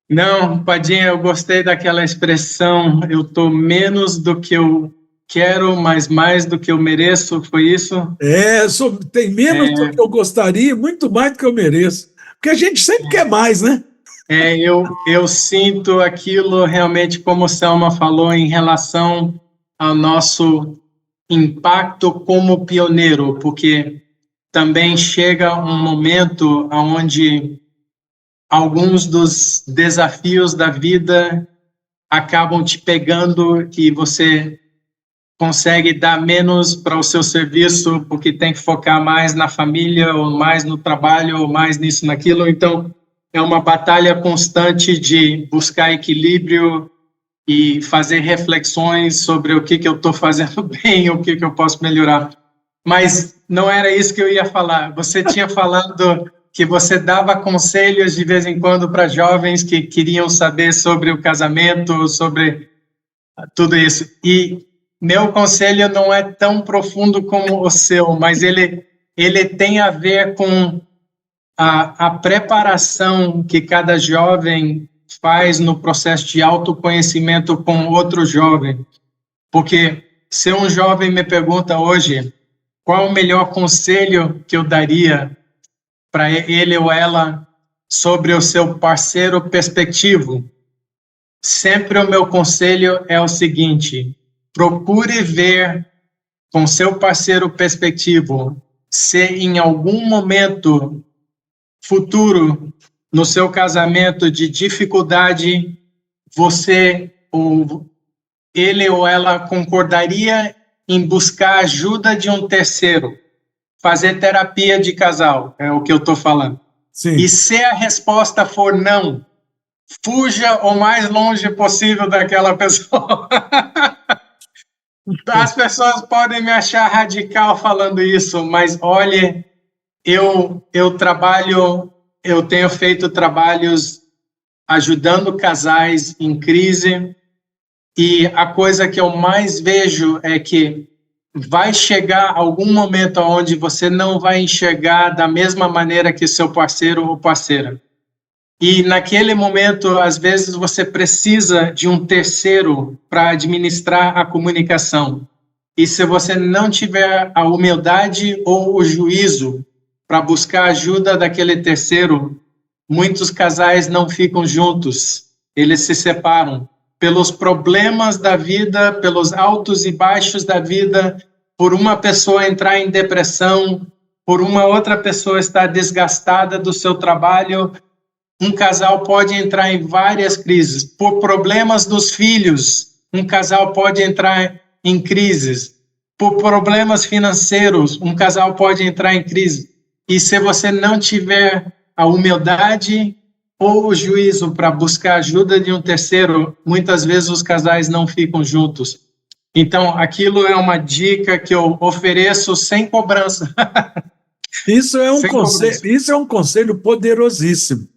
Não, Padinha, eu gostei daquela expressão, eu estou menos do que eu quero, mas mais do que eu mereço, foi isso? Tem menos do É, que eu gostaria, muito mais do que eu mereço. Porque a gente sempre quer mais, né? eu sinto aquilo realmente, como o Selma falou, em relação ao nosso impacto como pioneiro, porque também chega um momento onde alguns dos desafios da vida acabam te pegando e você consegue dar menos para o seu serviço porque tem que focar mais na família ou mais no trabalho ou mais nisso, naquilo. Então, é uma batalha constante de buscar equilíbrio e fazer reflexões sobre o que eu estou fazendo bem, o que eu posso melhorar. Mas não era isso que eu ia falar. Você tinha falado que você dava conselhos de vez em quando para jovens que queriam saber sobre o casamento, sobre tudo isso. E meu conselho não é tão profundo como o seu, mas ele tem a ver com a preparação que cada jovem faz no processo de autoconhecimento com outro jovem. Porque se um jovem me pergunta hoje qual o melhor conselho que eu daria para ele ou ela sobre o seu parceiro perspectivo, sempre o meu conselho é o seguinte: procure ver com seu parceiro perspectivo se em algum momento futuro no seu casamento de dificuldade você ou ele ou ela concordaria em buscar ajuda de um terceiro, fazer terapia de casal, é o que eu estou falando. E Sim. se a resposta for não, fuja o mais longe possível daquela pessoa. As pessoas podem me achar radical falando isso, mas olhe, eu trabalho, eu tenho feito trabalhos ajudando casais em crise, e a coisa que eu mais vejo é que vai chegar algum momento onde você não vai enxergar da mesma maneira que seu parceiro ou parceira. E naquele momento, às vezes, você precisa de um terceiro para administrar a comunicação. E se você não tiver a humildade ou o juízo para buscar ajuda daquele terceiro, muitos casais não ficam juntos, eles se separam pelos problemas da vida, pelos altos e baixos da vida, por uma pessoa entrar em depressão, por uma outra pessoa estar desgastada do seu trabalho. Um casal pode entrar em várias crises. Por problemas dos filhos, um casal pode entrar em crises. Por problemas financeiros, um casal pode entrar em crise. E se você não tiver a humildade ou o juízo para buscar ajuda de um terceiro, muitas vezes os casais não ficam juntos. Então, aquilo é uma dica que eu ofereço sem cobrança. Sem cobrança. Isso é um conselho poderosíssimo,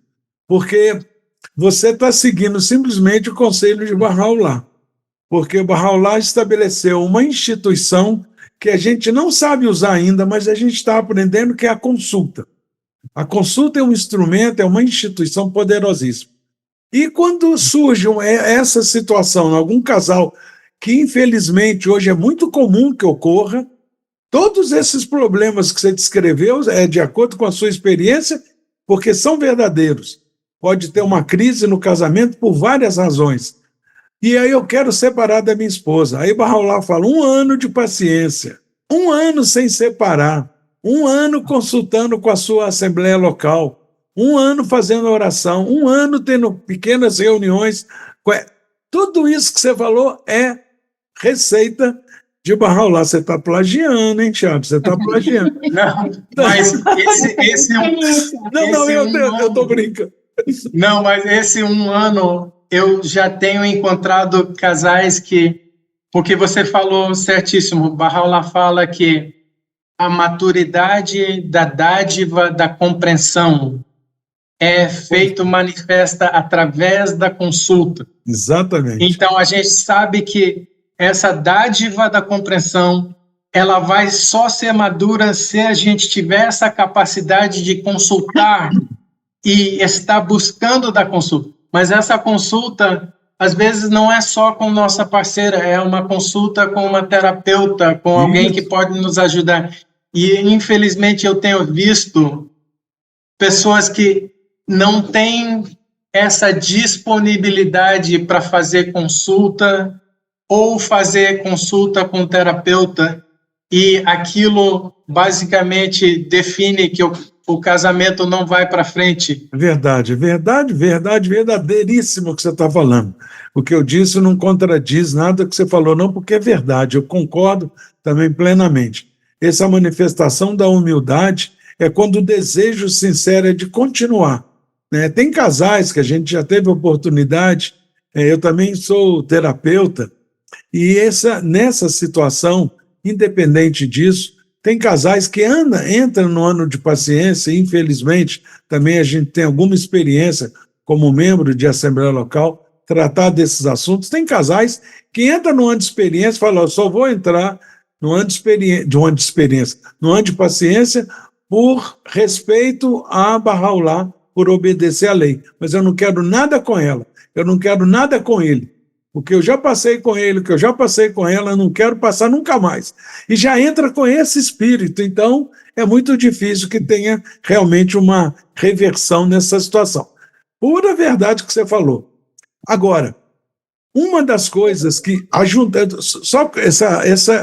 porque você está seguindo simplesmente o conselho de Bahá'u'lláh, porque o Bahá'u'lláh estabeleceu uma instituição que a gente não sabe usar ainda, mas a gente está aprendendo, que é a consulta. A consulta é um instrumento, é uma instituição poderosíssima. E quando surge essa situação em algum casal, que infelizmente hoje é muito comum que ocorra, todos esses problemas que você descreveu é de acordo com a sua experiência, porque são verdadeiros. Pode ter uma crise no casamento por várias razões. E aí eu quero separar da minha esposa. Aí Bahá'u'lláh fala, 1 ano de paciência, 1 ano sem separar, 1 ano consultando com a sua assembleia local, 1 ano fazendo oração, 1 ano tendo pequenas reuniões. Tudo isso que você falou é receita de Bahá'u'lláh. Você está plagiando, hein, Thiago? Você está plagiando. Não, mas esse é um, Não, esse eu um estou ano, brincando. não, mas esse 1 ano eu já tenho encontrado casais que, porque você falou certíssimo, Bahá'u'lláh fala que a maturidade da dádiva da compreensão é feito manifesta através da consulta. Exatamente. Então a gente sabe que essa dádiva da compreensão ela vai só ser madura se a gente tiver essa capacidade de consultar e estar buscando da consulta. mas essa consulta, às vezes, não é só com nossa parceira, é uma consulta com uma terapeuta, com alguém que Isso. pode nos ajudar. E, infelizmente, eu tenho visto pessoas que não têm essa disponibilidade para fazer consulta ou fazer consulta com o terapeuta, e aquilo basicamente define que o casamento não vai para frente. Verdade, verdade, verdade, verdadeiríssimo o que você está falando. O que eu disse não contradiz nada que você falou, não, porque é verdade, eu concordo também plenamente. Essa manifestação da humildade é quando o desejo sincero é de continuar, né? Tem casais que a gente já teve oportunidade, eu também sou terapeuta, e nessa situação, independente disso, tem casais que entram no ano de paciência, e infelizmente, também a gente tem alguma experiência como membro de Assembleia Local, tratar desses assuntos. Tem casais que entram no ano de experiência e falam, eu só vou entrar no ano de experiência, no ano de paciência, por respeito a Bahá'u'lláh, por obedecer à lei. Mas eu não quero nada com ela, eu não quero nada com ele. O que eu já passei com ele, o que eu já passei com ela, eu não quero passar nunca mais. E já entra com esse espírito. Então, é muito difícil que tenha realmente uma reversão nessa situação. Pura verdade que você falou. Agora, uma das coisas que, só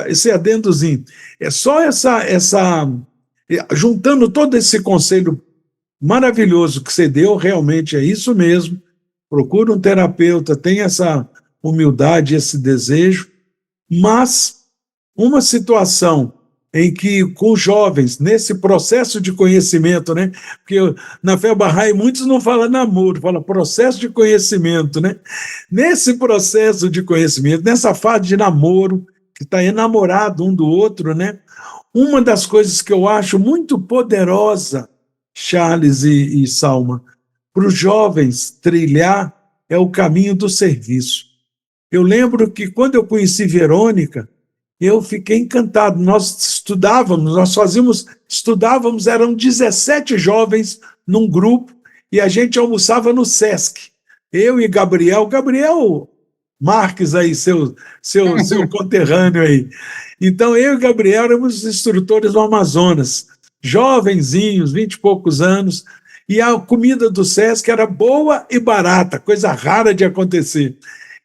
esse adendozinho, é só juntando todo esse conselho maravilhoso que você deu, realmente é isso mesmo. Procura um terapeuta, tem essa humildade, esse desejo, mas uma situação em que, com jovens, nesse processo de conhecimento, né? Porque na fé Bahá'í muitos não falam namoro, falam processo de conhecimento, né? Nesse processo de conhecimento, nessa fase de namoro, que está enamorado um do outro, né? Uma das coisas que eu acho muito poderosa, Charles e Salma, para os jovens trilhar é o caminho do serviço. Eu lembro que quando eu conheci Verônica, eu fiquei encantado. Estudávamos, eram 17 jovens num grupo, e a gente almoçava no Sesc. Eu e Gabriel Marques aí, seu conterrâneo aí. Então, eu e Gabriel éramos instrutores no Amazonas, jovenzinhos, 20 e poucos anos, e a comida do Sesc era boa e barata, coisa rara de acontecer.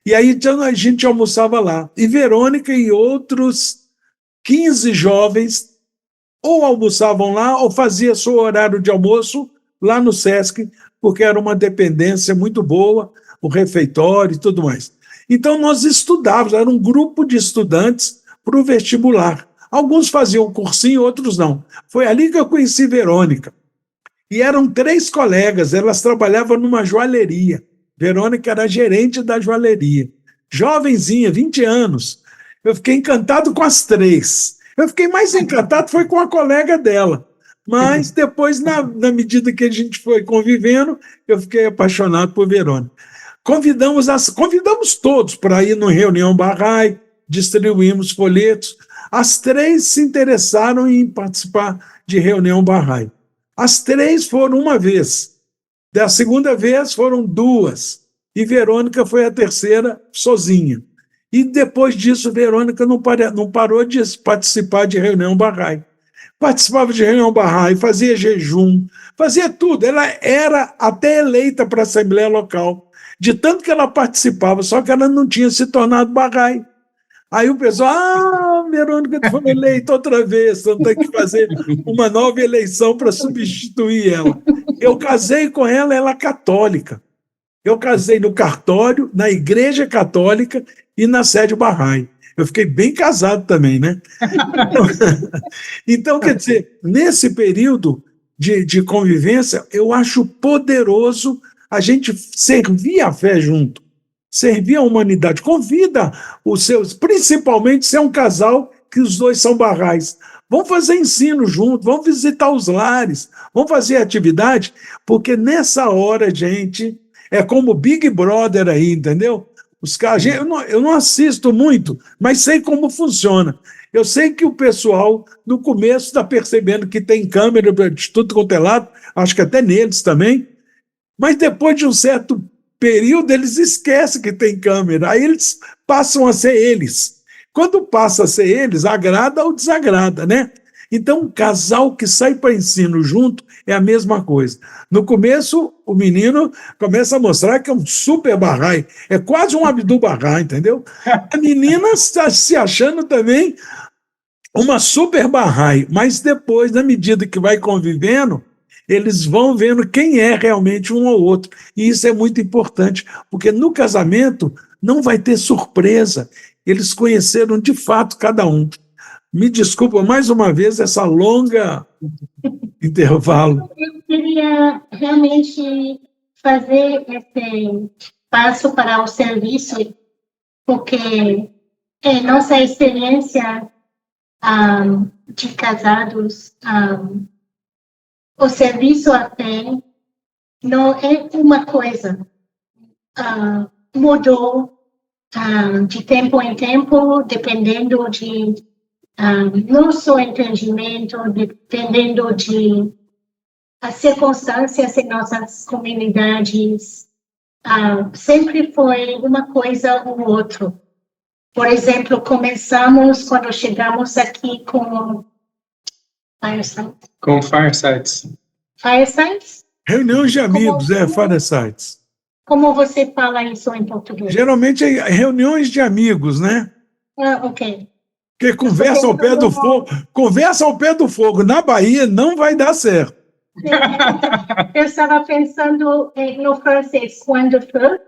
E aí a gente almoçava lá. E Verônica e outros 15 jovens ou almoçavam lá ou faziam seu horário de almoço lá no Sesc, porque era uma dependência muito boa, o refeitório e tudo mais. Então nós estudávamos, era um grupo de estudantes para o vestibular. Alguns faziam cursinho, outros não. Foi ali que eu conheci Verônica. E eram 3 colegas, elas trabalhavam numa joalheria. Verônica era gerente da joalheria. Jovenzinha, 20 anos. Eu fiquei encantado com as 3. Eu fiquei mais encantado foi com a colega dela. Mas depois, na medida que a gente foi convivendo, eu fiquei apaixonado por Verônica. Convidamos todos para ir na reunião Bahá'í, distribuímos folhetos. As 3 se interessaram em participar de reunião Bahá'í. As 3 foram uma vez. Da segunda vez foram 2. E Verônica foi a terceira sozinha. E depois disso, Verônica não parou de participar de reunião Bahá'í. Participava de reunião Bahá'í, fazia jejum, fazia tudo. Ela era até eleita para a Assembleia Local, de tanto que ela participava, só que ela não tinha se tornado Bahá'í. Aí o pessoal, Verônica foi eleita outra vez, então tem que fazer uma nova eleição para substituir ela. Eu casei com ela, ela católica. Eu casei no cartório, na igreja católica e na sede Bahá'í. Eu fiquei bem casado também, né? Então, quer dizer, nesse período de convivência, eu acho poderoso a gente servir a fé junto. Servir a humanidade, convida os seus, principalmente se é um casal que os dois são Bahá'ís. Vão fazer ensino junto, vão visitar os lares, vão fazer atividade, porque nessa hora, gente, é como Big Brother aí, entendeu? Os caras, eu não assisto muito, mas sei como funciona. Eu sei que o pessoal, no começo, está percebendo que tem câmera de tudo quanto é lado, acho que até neles também, mas depois de um certo período eles esquecem que tem câmera, aí eles passam a ser eles. Quando passa a ser eles, agrada ou desagrada, né? Então, um casal que sai para ensino junto é a mesma coisa. No começo, o menino começa a mostrar que é um super Bahá'í, é quase um Abdul Bahá'í, entendeu? A menina está se achando também uma super Bahá'í, mas depois, na medida que vai convivendo, eles vão vendo quem é realmente um ou outro. E isso é muito importante, porque no casamento não vai ter surpresa. Eles conheceram de fato cada um. Me desculpa mais uma vez essa longa intervalo. Eu queria realmente fazer esse passo para o serviço, porque nossa experiência de casados, o serviço à fé não é uma coisa. Mudou de tempo em tempo, dependendo de nosso entendimento, dependendo de as circunstâncias em nossas comunidades. Sempre foi uma coisa ou outra. Por exemplo, começamos quando chegamos aqui com Firesides. Com Firesides. Firesides? Reuniões de amigos, Firesides. Como você fala isso em português? Geralmente é reuniões de amigos, né? Ok. Porque conversa ao pé do fogo. Conversa ao pé do fogo. Na Bahia não vai dar certo. Eu estava pensando no francês, quando foi,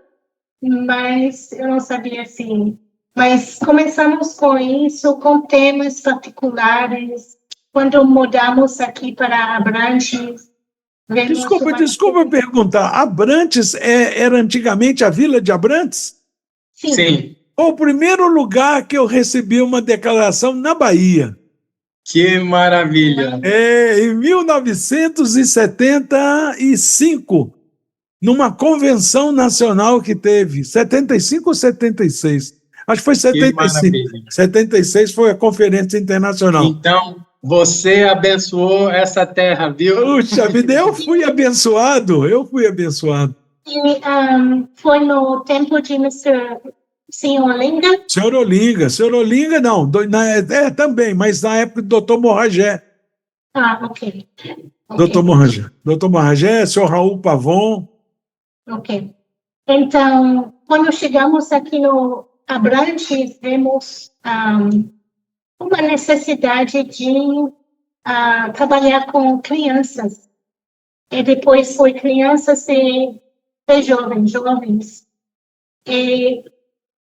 mas eu não sabia assim. Mas começamos com isso, com temas particulares. Quando mudamos aqui para Abrantes. Desculpa perguntar. Abrantes era antigamente a vila de Abrantes? Sim. Sim. Foi o primeiro lugar que eu recebi uma declaração na Bahia. Que maravilha! Em 1975, numa convenção nacional que teve, 75 ou 76? Acho que foi 75. 76 foi a conferência internacional. Então, você abençoou essa terra, viu? Puxa vida, eu fui abençoado. E foi no tempo de Senhor Olinga? Senhor Olinga não, também, mas na época do Dr. Morragé. Ok. Dr. Morragé, senhor Raul Pavon. Ok. Então, quando chegamos aqui no Abrantes, vemos uma necessidade de trabalhar com crianças. E depois foi crianças e jovens. E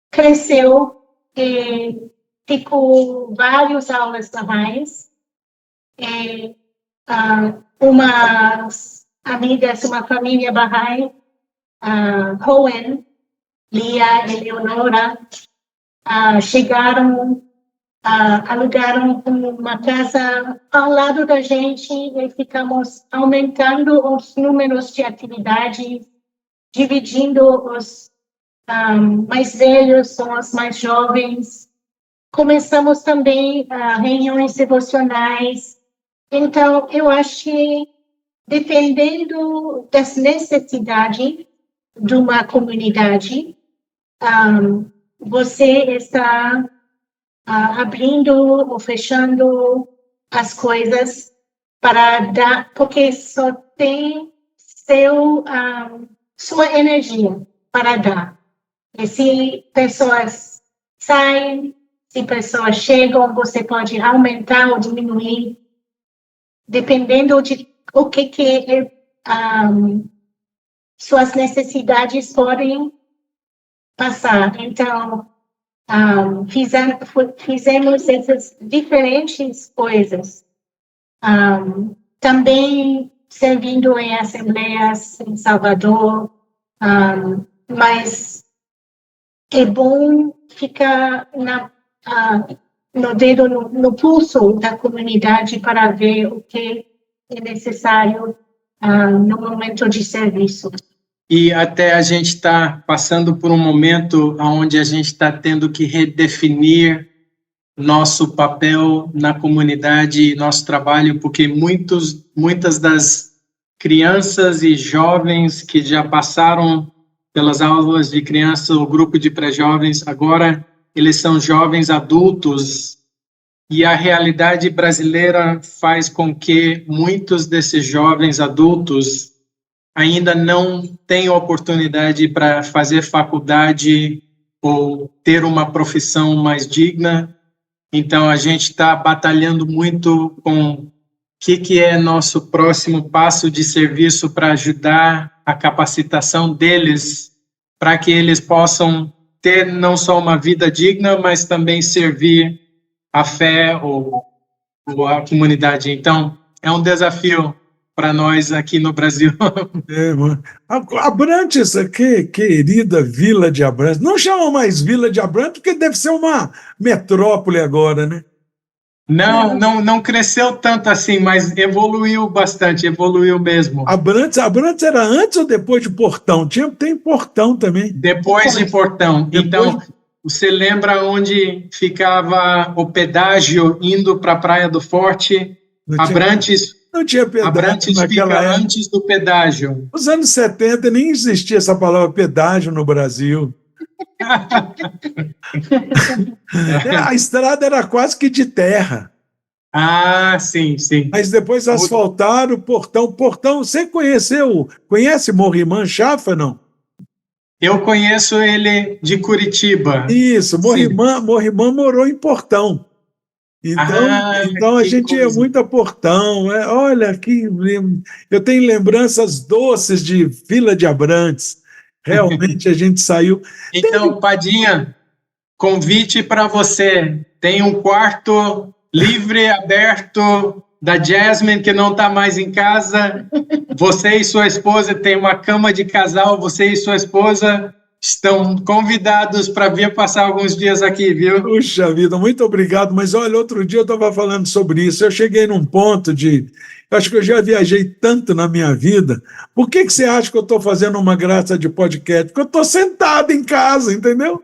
cresceu e ficou várias aulas mais. E umas amigas, uma família Bahá'í, Cohen, Lia e Leonora, chegaram, alugaram uma casa ao lado da gente e ficamos aumentando os números de atividades, dividindo os mais velhos com os mais jovens. Começamos também reuniões devocionais. Então, eu acho que, dependendo das necessidades de uma comunidade, você está abrindo ou fechando as coisas para dar, porque só tem sua energia para dar. E se pessoas saem, se pessoas chegam, você pode aumentar ou diminuir, dependendo de o que suas necessidades podem passar. Então, fizemos essas diferentes coisas. Também servindo em assembleias em Salvador, mas é bom ficar no dedo, no pulso da comunidade para ver o que é necessário no momento de serviço. E até a gente está passando por um momento onde a gente está tendo que redefinir nosso papel na comunidade e nosso trabalho, porque muitas das crianças e jovens que já passaram pelas aulas de criança, o grupo de pré-jovens, agora eles são jovens adultos, e a realidade brasileira faz com que muitos desses jovens adultos ainda não tenham oportunidade para fazer faculdade ou ter uma profissão mais digna. Então, a gente está batalhando muito com o que é nosso próximo passo de serviço para ajudar a capacitação deles, para que eles possam ter não só uma vida digna, mas também servir a fé ou a comunidade. Então, é um desafio para nós aqui no Brasil. Mano. Abrantes, que querida Vila de Abrantes. Não chama mais Vila de Abrantes, porque deve ser uma metrópole agora, né? Não cresceu tanto assim, mas evoluiu bastante, evoluiu mesmo. Abrantes era antes ou depois de Portão? Tem Portão também. Depois de Portão. Então, você lembra onde ficava o pedágio indo para a Praia do Forte? Abrantes. Não tinha pedágio. Abrantes fica antes do pedágio. Nos anos 70 nem existia essa palavra pedágio no Brasil. A estrada era quase que de terra. Ah, sim, sim. Mas depois asfaltaram o Portão. Portão, você conhece Morrimã Chafa, não? Eu conheço ele de Curitiba. Isso, Morrimã morou em Portão. Então a gente ia muito a Portão. Olha, eu tenho lembranças doces de Vila de Abrantes. Realmente a gente saiu. Então, Padinha, convite para você. Tem um quarto livre, aberto, da Jasmine, que não está mais em casa. Você e sua esposa têm uma cama de casal, você e sua esposa estão convidados para vir passar alguns dias aqui, viu? Puxa vida, muito obrigado. Mas olha, outro dia eu estava falando sobre isso. Eu cheguei num ponto eu acho que eu já viajei tanto na minha vida. Por que você acha que eu estou fazendo uma graça de podcast? Porque eu estou sentado em casa, entendeu?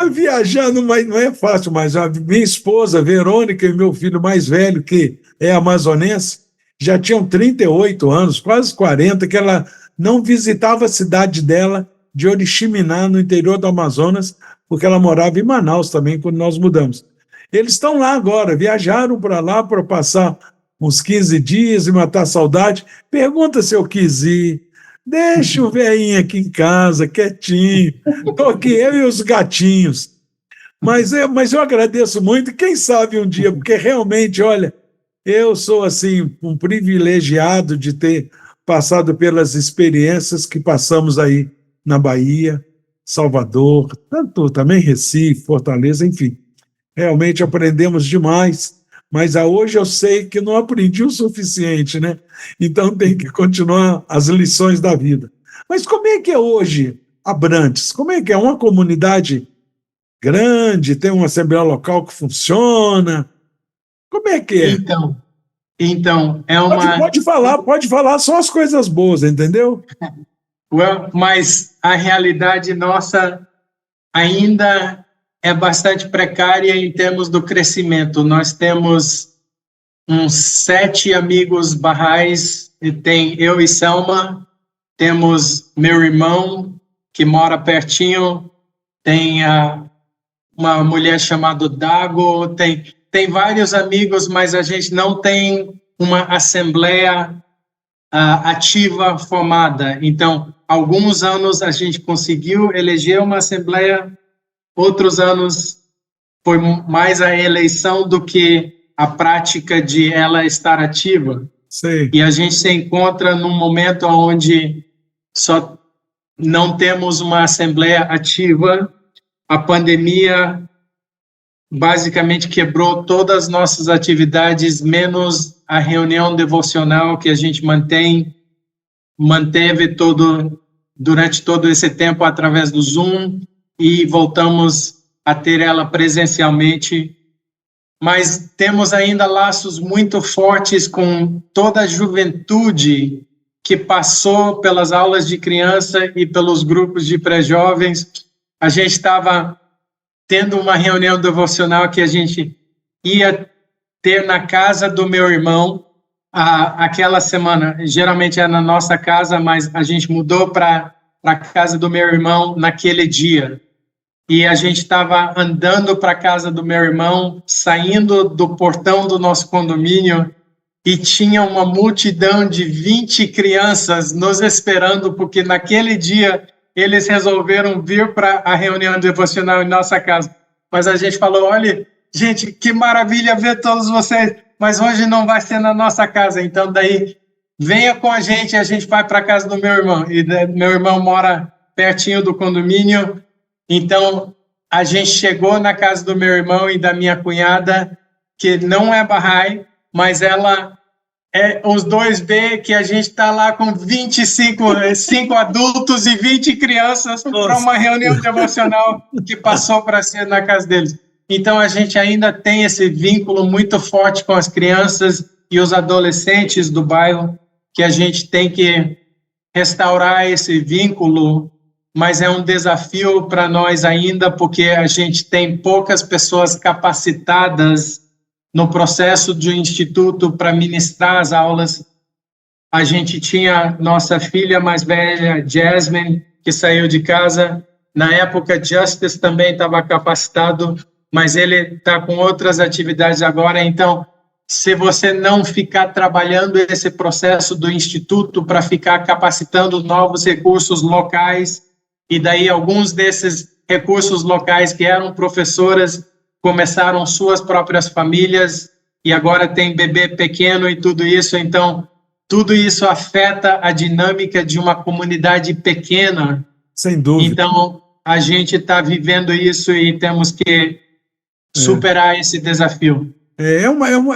Viajando, mas não é fácil, mas a minha esposa, Verônica, e meu filho mais velho, que é amazonense, já tinham 38 anos, quase 40, que ela não visitava a cidade dela de Oriximiná, no interior do Amazonas, porque ela morava em Manaus também, quando nós mudamos. Eles estão lá agora, viajaram para lá para passar uns 15 dias e matar a saudade. Pergunta se eu quis ir. Deixa o velhinho aqui em casa, quietinho. Estou aqui, eu e os gatinhos. Mas eu agradeço muito, quem sabe um dia, porque realmente, olha, eu sou assim um privilegiado de ter passado pelas experiências que passamos aí na Bahia, Salvador, tanto também Recife, Fortaleza, enfim. Realmente aprendemos demais, mas hoje eu sei que não aprendi o suficiente, né? Então tem que continuar as lições da vida. Mas como é que é hoje Abrantes? Como é que é? Uma comunidade grande, tem uma assembleia local que funciona? Como é que é? Então é uma... Pode falar só as coisas boas, entendeu? Mas a realidade nossa ainda é bastante precária em termos do crescimento. Nós temos uns 7 amigos barrais, e tem eu e Selma, temos meu irmão, que mora pertinho, tem uma mulher chamada Dago, tem vários amigos, mas a gente não tem uma assembleia ativa formada. Então, alguns anos a gente conseguiu eleger uma assembleia, outros anos foi mais a eleição do que a prática de ela estar ativa. Sim. E a gente se encontra num momento onde só não temos uma assembleia ativa. A pandemia basicamente quebrou todas as nossas atividades, menos a reunião devocional que a gente manteve durante todo esse tempo através do Zoom, e voltamos a ter ela presencialmente. Mas temos ainda laços muito fortes com toda a juventude que passou pelas aulas de criança e pelos grupos de pré-jovens. A gente estava tendo uma reunião devocional que a gente ia ter na casa do meu irmão, aquela semana, geralmente é na nossa casa, mas a gente mudou para a casa do meu irmão naquele dia. E a gente estava andando para a casa do meu irmão, saindo do portão do nosso condomínio, e tinha uma multidão de 20 crianças nos esperando, porque naquele dia eles resolveram vir para a reunião devocional em nossa casa. Mas a gente falou, olha, gente, que maravilha ver todos vocês, mas hoje não vai ser na nossa casa, então daí venha com a gente vai para a casa do meu irmão. E meu irmão mora pertinho do condomínio, então a gente chegou na casa do meu irmão e da minha cunhada, que não é Bahá'í, mas ela os dois vê que a gente está lá com 5 adultos e 20 crianças para uma reunião devocional que passou para ser na casa deles. Então, a gente ainda tem esse vínculo muito forte com as crianças e os adolescentes do bairro, que a gente tem que restaurar esse vínculo, mas é um desafio para nós ainda, porque a gente tem poucas pessoas capacitadas no processo do instituto para ministrar as aulas. A gente tinha nossa filha mais velha, Jasmine, que saiu de casa. Na época, Justice também estava capacitado, mas ele está com outras atividades agora. Então, se você não ficar trabalhando esse processo do instituto para ficar capacitando novos recursos locais, e daí alguns desses recursos locais que eram professoras começaram suas próprias famílias e agora tem bebê pequeno e tudo isso, então tudo isso afeta a dinâmica de uma comunidade pequena. Sem dúvida. Então a gente está vivendo isso e temos que superar esse desafio.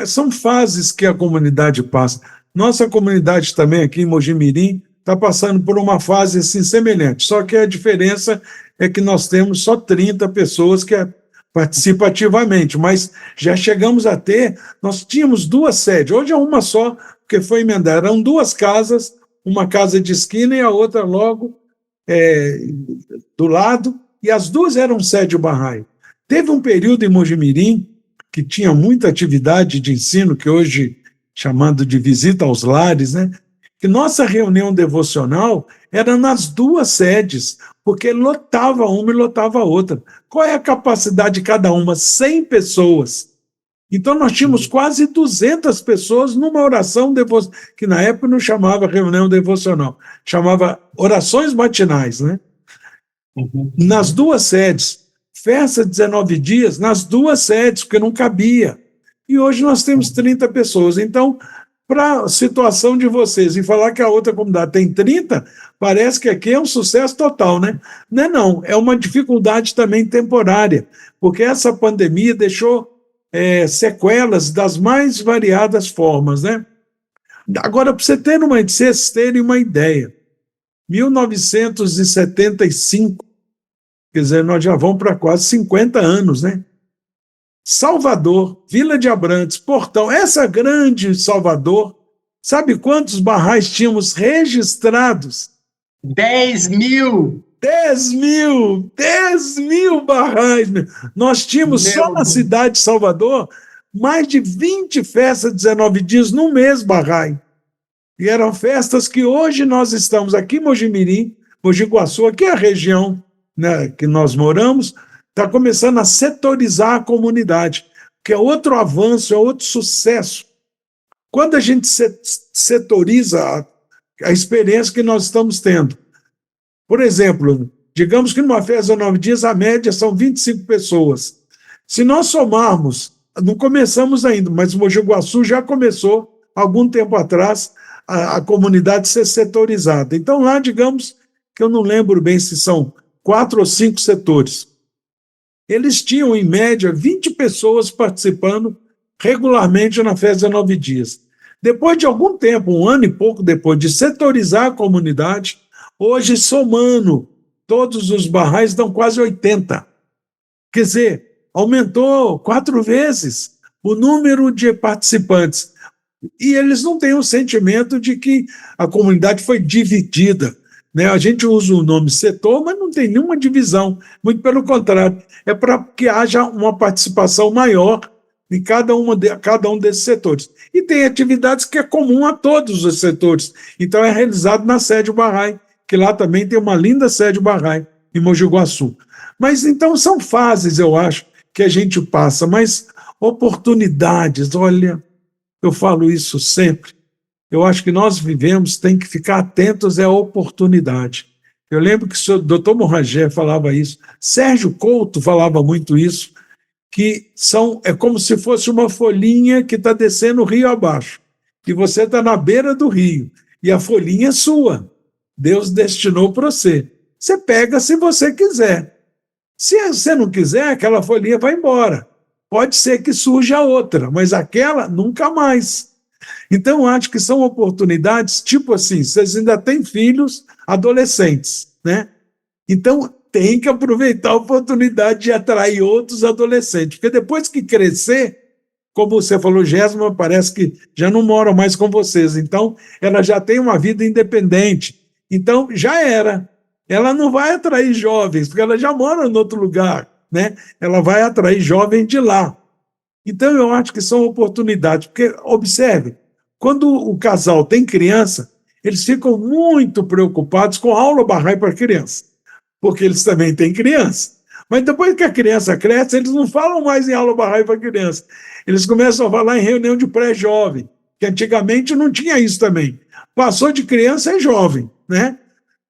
São fases que a comunidade passa. Nossa comunidade também aqui em Mojimirim está passando por uma fase assim, semelhante, só que a diferença é que nós temos só 30 pessoas que participa ativamente, mas já chegamos a ter, nós tínhamos 2 sedes, hoje é uma só, porque foi emendada, eram 2 casas, uma casa de esquina e a outra logo do lado, e as 2 eram sede Bahá'í. Teve um período em Mojimirim que tinha muita atividade de ensino, que hoje chamando de visita aos lares, né? Que nossa reunião devocional era nas 2 sedes, porque lotava uma e lotava a outra. Qual é a capacidade de cada uma? 100 pessoas. Então, nós tínhamos quase 200 pessoas numa oração devocional, que na época não chamava reunião devocional, chamava orações matinais, né? Nas 2 sedes. Festa 19 dias, nas 2 sedes, porque não cabia. E hoje nós temos 30 pessoas. Então, para a situação de vocês, e falar que a outra comunidade tem 30, parece que aqui é um sucesso total, né? Não, é uma dificuldade também temporária, porque essa pandemia deixou sequelas das mais variadas formas, né? Agora, para vocês terem uma ideia, 1975, quer dizer, nós já vamos para quase 50 anos, né? Salvador, Vila de Abrantes, Portão, essa grande Salvador, sabe quantos Bahá'ís tínhamos registrados? 10.000! 10.000 Bahá'ís! Nós tínhamos só na cidade de Salvador mais de 20 festas, 19 dias, num mês Bahá'í. E eram festas que hoje nós estamos aqui em Mojimirim, Mogi Guaçu, aqui é a região, né, que nós moramos, está começando a setorizar a comunidade, que é outro avanço, é outro sucesso. Quando a gente setoriza a experiência que nós estamos tendo, por exemplo, digamos que numa festa de 9 dias, a média são 25 pessoas. Se nós somarmos, não começamos ainda, mas Mogi Guaçu já começou, algum tempo atrás, a comunidade ser setorizada. Então lá, digamos, que eu não lembro bem se são 4 ou 5 setores. Eles tinham, em média, 20 pessoas participando regularmente na festa de 9 dias. Depois de algum tempo, 1 ano e pouco depois de setorizar a comunidade, hoje, somando todos os Bahá'ís, dão quase 80. Quer dizer, aumentou 4 vezes o número de participantes. E eles não têm o sentimento de que a comunidade foi dividida, né? A gente usa o nome setor, mas não tem nenhuma divisão, muito pelo contrário, é para que haja uma participação maior em cada um desses setores. E tem atividades que é comum a todos os setores. Então é realizado na sede Bahá'í, que lá também tem uma linda sede Bahá'í, em Mogi Guaçu. Mas então são fases, eu acho, que a gente passa, mas oportunidades, olha, eu falo isso sempre. Eu acho que nós vivemos, tem que ficar atentos à oportunidade. Eu lembro que o doutor Morragé falava isso, Sérgio Couto falava muito isso, que é como se fosse uma folhinha que está descendo o rio abaixo, e você está na beira do rio, e a folhinha é sua, Deus destinou para você. Você pega se você quiser. Se você não quiser, aquela folhinha vai embora. Pode ser que surja outra, mas aquela nunca mais. Então, eu acho que são oportunidades, tipo assim, vocês ainda têm filhos adolescentes, né? Então, tem que aproveitar a oportunidade de atrair outros adolescentes, porque depois que crescer, como você falou, Gésima, parece que já não mora mais com vocês, então ela já tem uma vida independente, então já era. Ela não vai atrair jovens, porque ela já mora em outro lugar, né? Ela vai atrair jovens de lá. Então, eu acho que são oportunidades, porque, observe, quando o casal tem criança, eles ficam muito preocupados com a aula Bahá'í para criança, porque eles também têm criança. Mas depois que a criança cresce, eles não falam mais em aula Bahá'í para criança. Eles começam a falar em reunião de pré-jovem, que antigamente não tinha isso também. Passou de criança é jovem, né?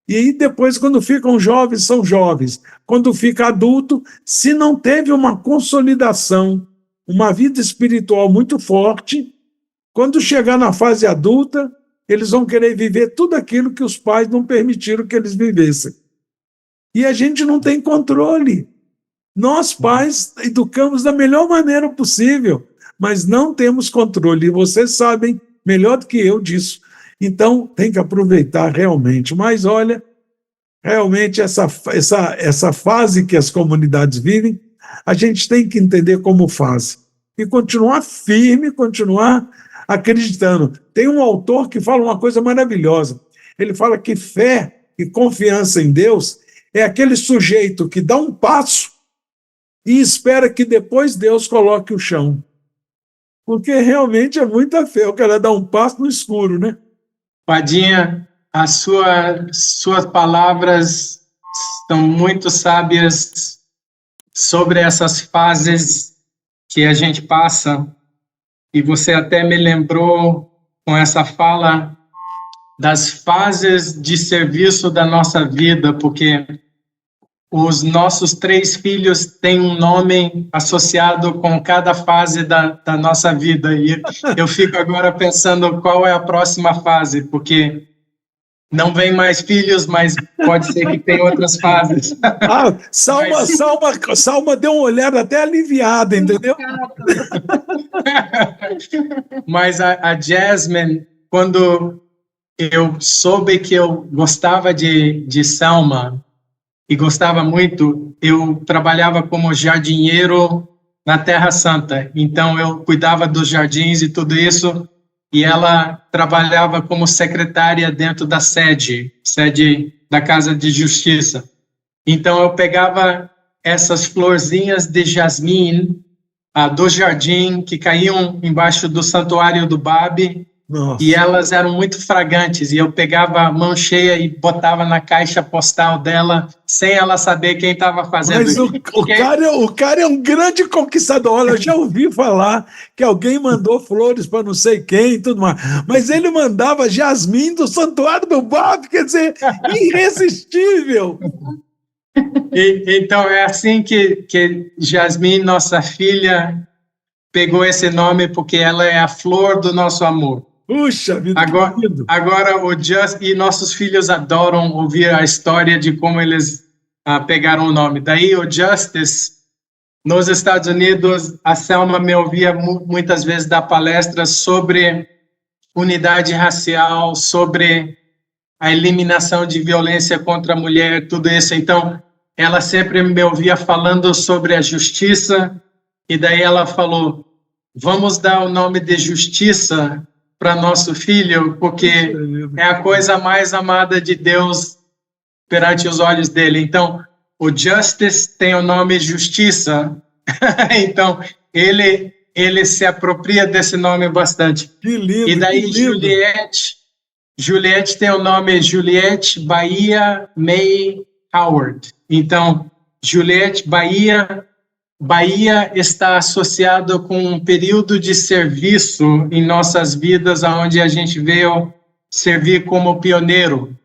E aí depois, quando ficam jovens, são jovens. Quando fica adulto, se não teve uma consolidação, uma vida espiritual muito forte, quando chegar na fase adulta, eles vão querer viver tudo aquilo que os pais não permitiram que eles vivessem. E a gente não tem controle. Nós, pais, educamos da melhor maneira possível, mas não temos controle. E vocês sabem melhor do que eu disso. Então, tem que aproveitar realmente. Mas, olha, realmente essa fase que as comunidades vivem, a gente tem que entender como fase. E continuar firme, continuar acreditando. Tem um autor que fala uma coisa maravilhosa. Ele fala que fé e confiança em Deus é aquele sujeito que dá um passo e espera que depois Deus coloque o chão. Porque realmente é muita fé, o cara dá um passo no escuro, né? Padinha, as suas palavras são muito sábias sobre essas fases que a gente passa, e você até me lembrou com essa fala das fases de serviço da nossa vida, porque os nossos 3 filhos têm um nome associado com cada fase da nossa vida, e eu fico agora pensando qual é a próxima fase, porque não vem mais filhos, mas pode ser que tenha outras fases. Salma deu uma olhada até aliviada, entendeu? Mas a Jasmine, quando eu soube que eu gostava de Salma, e gostava muito, eu trabalhava como jardinheiro na Terra Santa, então eu cuidava dos jardins e tudo isso, e ela trabalhava como secretária dentro da sede da Casa de Justiça. Então eu pegava essas florzinhas de jasmim do jardim que caíam embaixo do santuário do Babi. Nossa. E elas eram muito fragantes, e eu pegava a mão cheia e botava na caixa postal dela, sem ela saber quem estava fazendo. Mas o cara é um grande conquistador. Olha, eu já ouvi falar que alguém mandou flores para não sei quem e tudo mais, mas ele mandava jasmim do santuário do Babi, quer dizer, irresistível. Então é assim que Jasmine, nossa filha, pegou esse nome, porque ela é a flor do nosso amor. Puxa vida, agora e nossos filhos adoram ouvir a história de como eles pegaram o nome. Daí o Justice, nos Estados Unidos, a Selma me ouvia muitas vezes dar palestras sobre unidade racial, sobre a eliminação de violência contra a mulher, tudo isso. Então, ela sempre me ouvia falando sobre a justiça, e daí ela falou, vamos dar o nome de Justiça para nosso filho, porque é a coisa mais amada de Deus perante os olhos dele. Então, o Justice tem o nome Justiça. Então, ele ele se apropria desse nome bastante. Que lindo, e daí que lindo. Juliette tem o nome Juliette Bahia May Howard. Então, Juliette Bahia está associado com um período de serviço em nossas vidas, onde a gente veio servir como pioneiro.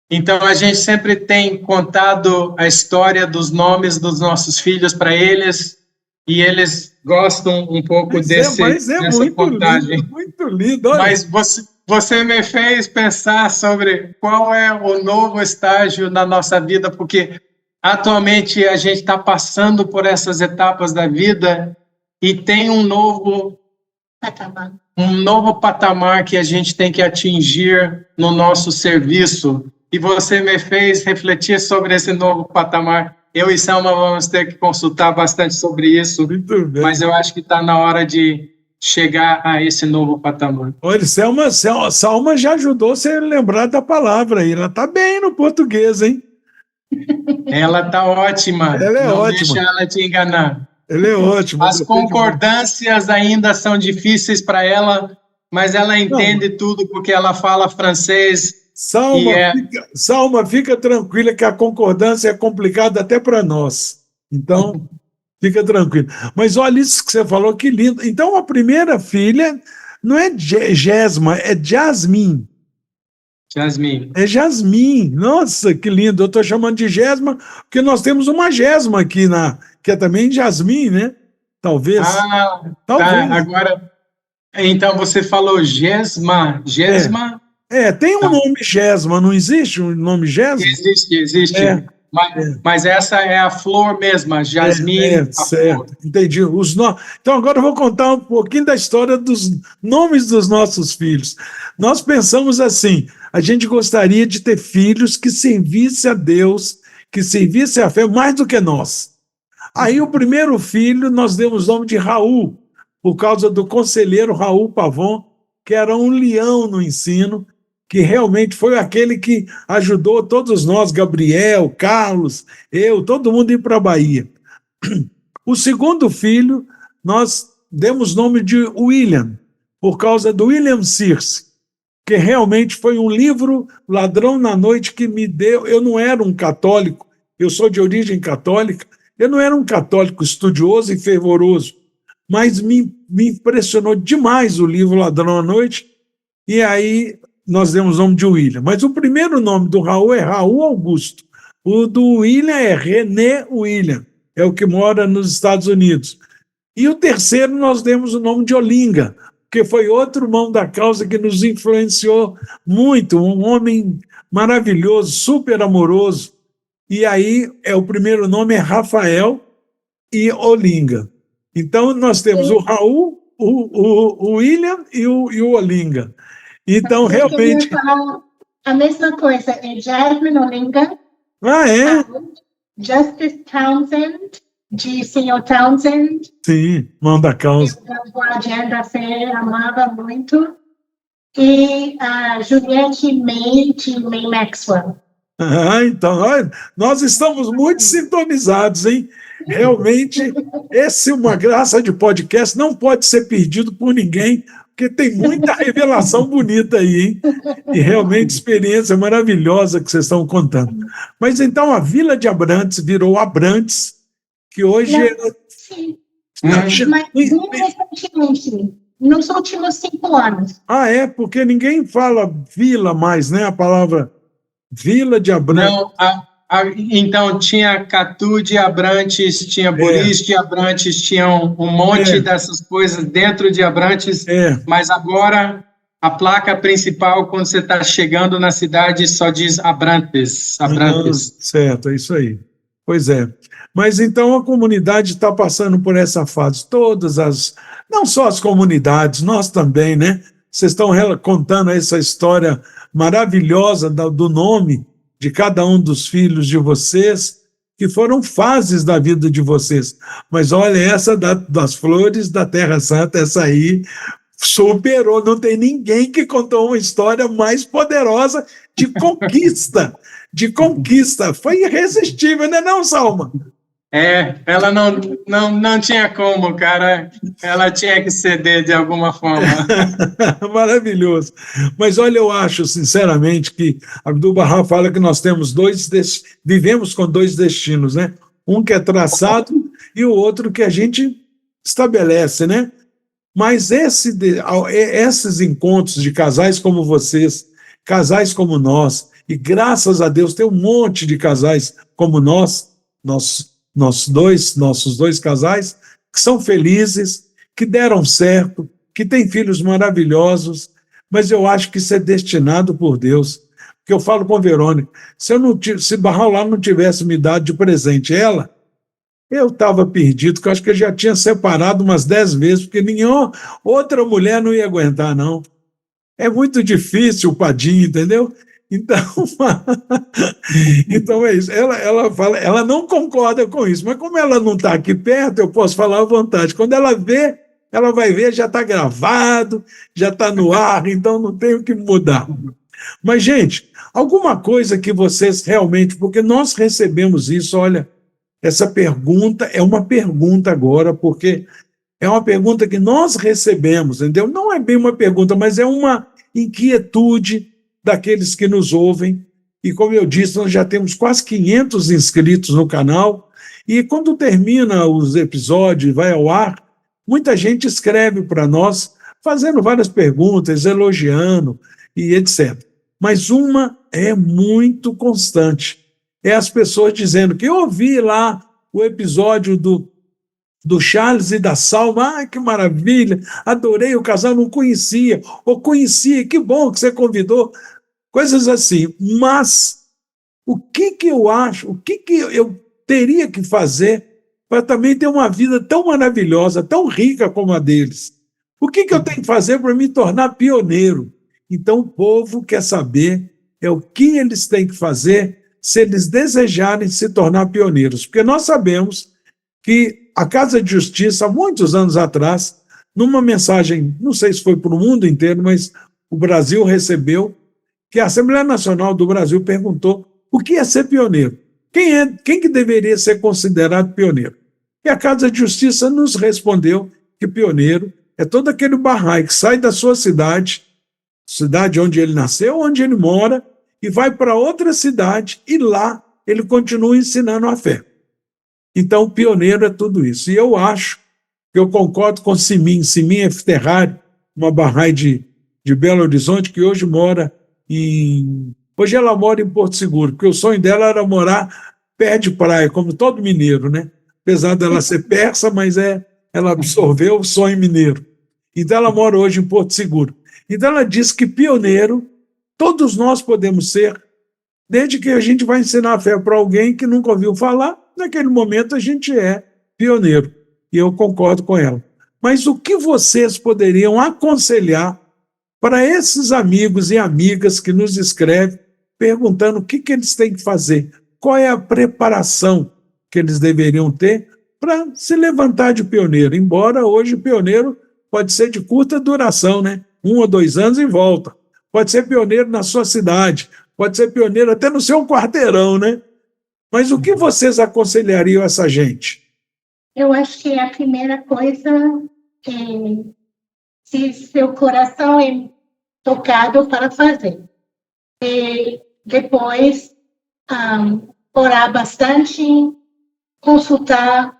Então, a gente sempre tem contado a história dos nomes dos nossos filhos para eles, e eles gostam um pouco dessa muito contagem. Lindo, muito lindo. Olha. Mas você me fez pensar sobre qual é o novo estágio na nossa vida, porque atualmente a gente está passando por essas etapas da vida e tem um novo patamar que a gente tem que atingir no nosso serviço. E você me fez refletir sobre esse novo patamar. Eu e Selma vamos ter que consultar bastante sobre isso, mas eu acho que está na hora de chegar a esse novo patamar. Olha, Selma já ajudou você a lembrar da palavra aí. Ela está bem no português, hein? Ela está ótima. Ela é Não ótima. Deixa ela te enganar. Ela é ótima. As concordâncias ainda são difíceis para ela, mas ela entende tudo porque ela fala francês. Salma, fica tranquila que a concordância é complicada até para nós. Então, fica tranquilo. Mas olha isso que você falou, que lindo. Então, a primeira filha não é Gesma, é Jasmine. Jasmine. É Jasmine. Nossa, que lindo. Eu estou chamando de Gesma porque nós temos uma Gesma aqui, que é também Jasmine, né? Talvez. Talvez. Tá, agora, então você falou Gesma. Tem um nome Gesma, não existe um nome Gesma? Existe. Mas essa é a flor mesma, Jasmine. Certo, entendi. Então agora eu vou contar um pouquinho da história dos nomes dos nossos filhos. Nós pensamos assim, a gente gostaria de ter filhos que servissem a Deus, que servissem a fé mais do que nós. Aí o primeiro filho nós demos o nome de Raul, por causa do conselheiro Raul Pavon, que era um leão no ensino, que realmente foi aquele que ajudou todos nós, Gabriel, Carlos, eu, todo mundo ir para a Bahia. O segundo filho, nós demos nome de William, por causa do William Searcy, que realmente foi um livro, Ladrão na Noite, que me deu. Eu não era um católico, eu sou de origem católica, eu não era um católico estudioso e fervoroso, mas me impressionou demais o livro Ladrão à Noite, e aí nós demos o nome de William. Mas o primeiro nome do Raul é Raul Augusto. O do William é René William, é o que mora nos Estados Unidos. E o terceiro nós demos o nome de Olinga, porque foi outro irmão da causa que nos influenciou muito, um homem maravilhoso, super amoroso. E aí o primeiro nome é Rafael e Olinga. Então nós temos o Raul, o William e o Olinga. Então, realmente. A mesma coisa, é Jasmine Olinga. É? Justice Townsend, de Sr. Townsend. Sim, mão da causa. Eu agenda fé, amava muito. E a Juliette May, de May Maxwell. Então, olha, nós estamos muito sintonizados, hein? Realmente, essa é uma graça de podcast, não pode ser perdido por ninguém, porque tem muita revelação bonita aí, hein? E realmente experiência maravilhosa que vocês estão contando. Mas então a Vila de Abrantes virou Abrantes, que hoje Sim. Mas não recentemente, nos últimos 5 anos. Porque ninguém fala vila mais, né? A palavra Vila de Abrantes. Não, então tinha Catu de Abrantes, tinha Boris de Abrantes, tinha um monte dessas coisas dentro de Abrantes, mas agora a placa principal, quando você está chegando na cidade, só diz Abrantes. Certo, é isso aí. Pois é. Mas então a comunidade está passando por essa fase, não só as comunidades, nós também, né? Vocês estão contando essa história maravilhosa do nome de cada um dos filhos de vocês, que foram fases da vida de vocês. Mas olha, essa das flores da Terra Santa, essa aí superou, não tem ninguém que contou uma história mais poderosa de conquista, foi irresistível, né não, Salma? Ela não tinha como, cara. Ela tinha que ceder de alguma forma. Maravilhoso. Mas olha, eu acho, sinceramente, que Abdu'l-Bahá fala que nós temos vivemos com dois destinos, né? Um que é traçado e o outro que a gente estabelece, né? Mas esses encontros de casais como vocês, casais como nós, e graças a Deus tem um monte de casais como nossos dois casais, que são felizes, que deram certo, que têm filhos maravilhosos, mas eu acho que isso é destinado por Deus. Porque eu falo com a Verônica, se Bahá'u'lláh não tivesse me dado de presente ela, eu estava perdido, porque eu acho que eu já tinha separado umas 10 vezes, porque nenhuma outra mulher não ia aguentar, não. É muito difícil o padinho, entendeu? Então, então é isso. Ela fala, ela não concorda com isso, mas como ela não está aqui perto, eu posso falar à vontade. Quando ela vê, ela vai ver, já está gravado, já está no ar, então não tem o que mudar. Mas, gente, alguma coisa que vocês realmente, porque nós recebemos isso, olha, essa pergunta é uma pergunta agora, porque é uma pergunta que nós recebemos, entendeu? Não é bem uma pergunta, mas é uma inquietude daqueles que nos ouvem. E, como eu disse, nós já temos quase 500 inscritos no canal. E quando termina os episódios, vai ao ar, muita gente escreve para nós, fazendo várias perguntas, elogiando e etc. Mas uma é muito constante. É as pessoas dizendo que eu ouvi lá o episódio do Charles e da Salma, que maravilha, adorei o casal, não conhecia, ou conhecia, que bom que você convidou, coisas assim. Mas o que eu acho, o que eu teria que fazer para também ter uma vida tão maravilhosa, tão rica como a deles? O que eu tenho que fazer para me tornar pioneiro? Então o povo quer saber o que eles têm que fazer se eles desejarem se tornar pioneiros, porque nós sabemos que a Casa de Justiça, há muitos anos atrás, numa mensagem, não sei se foi para o mundo inteiro, mas o Brasil recebeu, que a Assembleia Nacional do Brasil perguntou o que é ser pioneiro. Quem que deveria ser considerado pioneiro? E a Casa de Justiça nos respondeu que pioneiro é todo aquele Bahá'í que sai da sua cidade onde ele nasceu, onde ele mora, e vai para outra cidade, e lá ele continua ensinando a fé. Então, o pioneiro é tudo isso. E eu acho que eu concordo com Simin Efterrari, uma Bahá'í de Belo Horizonte, que hoje mora Hoje ela mora em Porto Seguro, porque o sonho dela era morar perto de praia, como todo mineiro, né? Apesar dela ser persa, mas ela absorveu o sonho mineiro. Então, ela mora hoje em Porto Seguro. Então, ela diz que pioneiro, todos nós podemos ser, desde que a gente vai ensinar a fé para alguém que nunca ouviu falar, naquele momento a gente é pioneiro. E eu concordo com ela. Mas o que vocês poderiam aconselhar para esses amigos e amigas que nos escrevem perguntando o que eles têm que fazer? Qual é a preparação que eles deveriam ter para se levantar de pioneiro? Embora hoje pioneiro pode ser de curta duração, né? 1 ou 2 anos e volta. Pode ser pioneiro na sua cidade, pode ser pioneiro até no seu quarteirão, né? Mas o que vocês aconselhariam a essa gente? Eu acho que a primeira coisa é se seu coração é tocado para fazer. E depois, orar bastante, consultar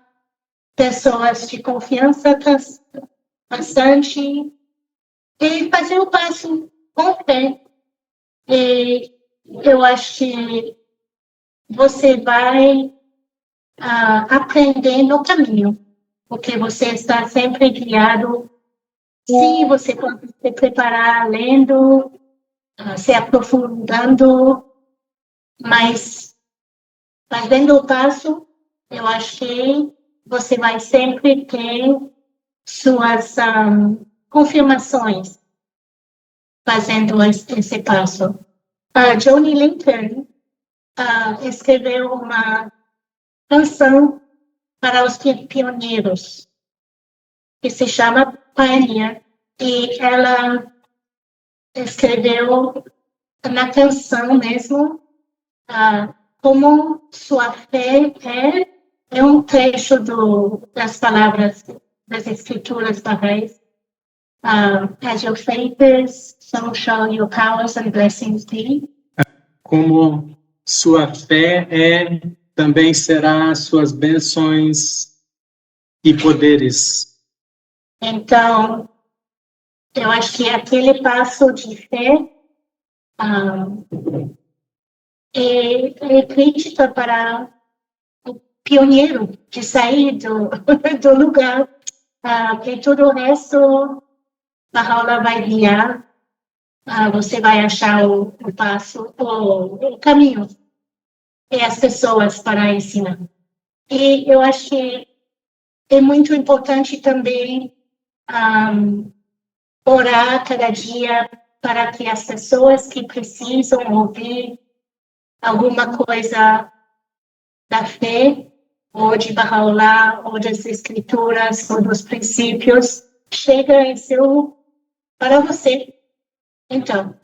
pessoas de confiança bastante e fazer o passo com fé. E eu acho que você vai aprender no caminho, porque você está sempre guiado. Sim, você pode se preparar lendo, se aprofundando, mas fazendo o passo, eu acho que você vai sempre ter suas confirmações fazendo esse passo. Johnny Lincoln escreveu uma canção para os pioneiros, que se chama Pioneer, e ela escreveu na canção mesmo como sua fé é é um trecho das palavras das escrituras barrais. As your faiths, so shall your powers and blessings be. Como sua fé é, também será suas bênçãos e poderes. Então, eu acho que aquele passo de fé é crítica para o pioneiro de sair do lugar, que todo o resto Baha'u'lláh vai guiar, você vai achar o passo, o caminho e as pessoas para ensinar. E eu acho que é muito importante também orar cada dia para que as pessoas que precisam ouvir alguma coisa da fé, ou de Baha'u'lláh, ou das escrituras, ou dos princípios, chega para você. Então,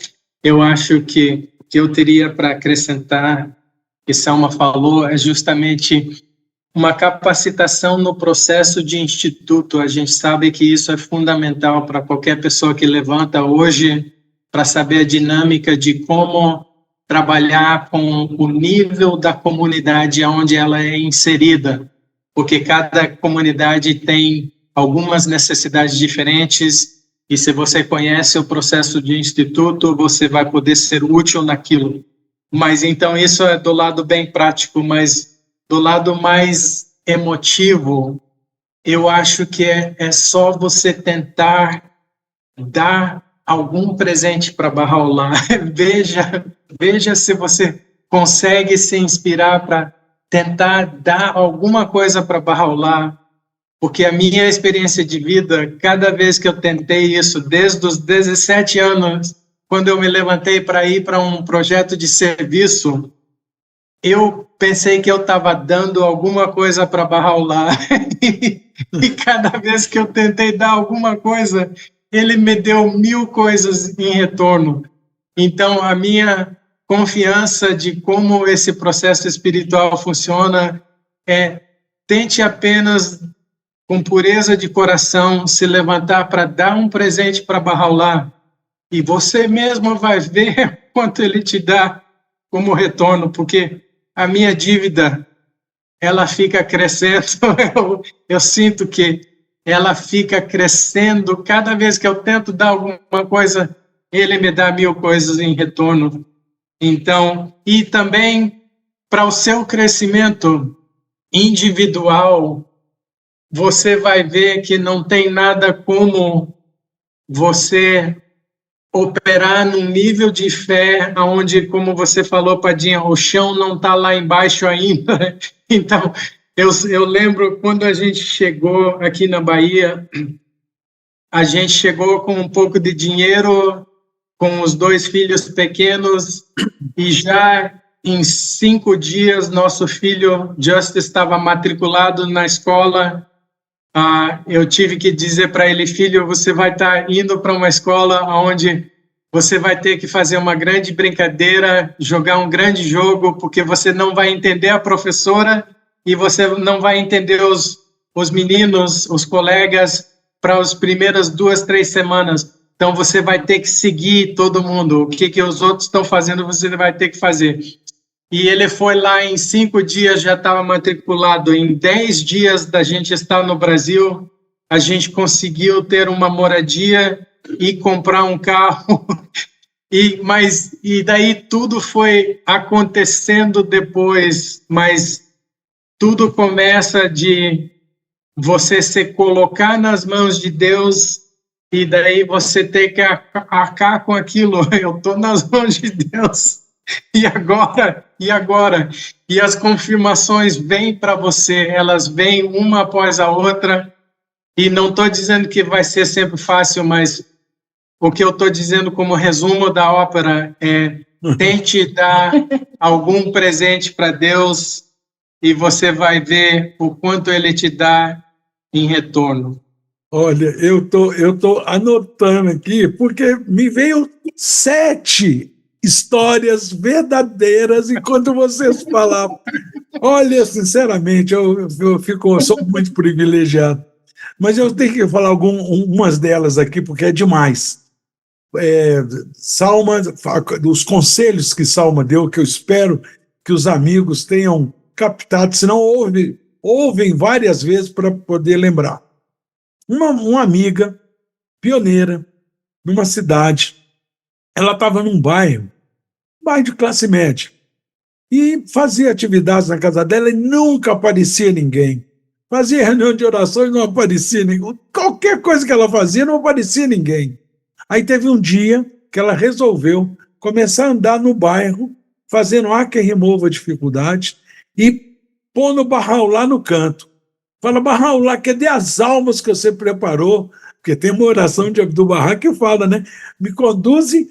eu acho que eu teria para acrescentar, que Selma falou, é justamente uma capacitação no processo de instituto. A gente sabe que isso é fundamental para qualquer pessoa que levanta hoje, para saber a dinâmica de como trabalhar com o nível da comunidade onde ela é inserida, porque cada comunidade tem algumas necessidades diferentes, e se você conhece o processo de instituto, você vai poder ser útil naquilo. Mas então isso é do lado bem prático, mas do lado mais emotivo, eu acho que é só você tentar dar algum presente para Baha'u'lláh. Veja se você consegue se inspirar para tentar dar alguma coisa para Baha'u'lláh, porque a minha experiência de vida, cada vez que eu tentei isso, desde os 17 anos, quando eu me levantei para ir para um projeto de serviço, eu pensei que eu estava dando alguma coisa para Baha'u'lláh, e cada vez que eu tentei dar alguma coisa, ele me deu 1000 coisas em retorno. Então, a minha confiança de como esse processo espiritual funciona é: tente apenas, com pureza de coração, se levantar para dar um presente para Baha'u'lláh, e você mesmo vai ver quanto ele te dá como retorno, porque a minha dívida, ela fica crescendo. Eu sinto que ela fica crescendo. Cada vez que eu tento dar alguma coisa, ele me dá 1000 coisas em retorno. Então, e também para o seu crescimento individual, você vai ver que não tem nada como você operar num nível de fé onde, como você falou, Padinha, o chão não está lá embaixo ainda. Então, eu lembro quando a gente chegou aqui na Bahia, a gente chegou com um pouco de dinheiro, com os 2 filhos pequenos, e já em 5 dias nosso filho Just estava matriculado na escola. Eu tive que dizer para ele: filho, você vai estar indo para uma escola onde você vai ter que fazer uma grande brincadeira, jogar um grande jogo, porque você não vai entender a professora e você não vai entender os meninos, os colegas, para as primeiras 2, 3 semanas. Então, você vai ter que seguir todo mundo. O que os outros estão fazendo, você vai ter que fazer. E ele foi lá, em 5 dias já estava matriculado. Em 10 dias da gente estar no Brasil, a gente conseguiu ter uma moradia e comprar um carro. E daí tudo foi acontecendo depois, mas tudo começa de você se colocar nas mãos de Deus, e daí você ter que arcar com aquilo. Eu estou nas mãos de Deus. E agora? E as confirmações vêm para você, elas vêm uma após a outra, e não estou dizendo que vai ser sempre fácil, mas o que eu estou dizendo como resumo da ópera é: tente dar algum presente para Deus, e você vai ver o quanto Ele te dá em retorno. Olha, eu tô anotando aqui, porque me veio 7 histórias verdadeiras enquanto vocês falavam. Olha, sinceramente, eu sou muito privilegiado. Mas eu tenho que falar algumas delas aqui, porque é demais. Salma, os conselhos que Salma deu, que eu espero que os amigos tenham captado, se não ouvem várias vezes para poder lembrar. Uma amiga pioneira numa cidade, ela estava num bairro de classe média, e fazia atividades na casa dela e nunca aparecia ninguém. Fazia reunião de orações, não aparecia ninguém. Qualquer coisa que ela fazia, não aparecia ninguém. Aí teve um dia que ela resolveu começar a andar no bairro, fazendo que remova a dificuldade, e pôr no barral lá no canto. Fala, barral lá, cadê as almas que você preparou? Porque tem uma oração do barraco que fala, né? Me conduze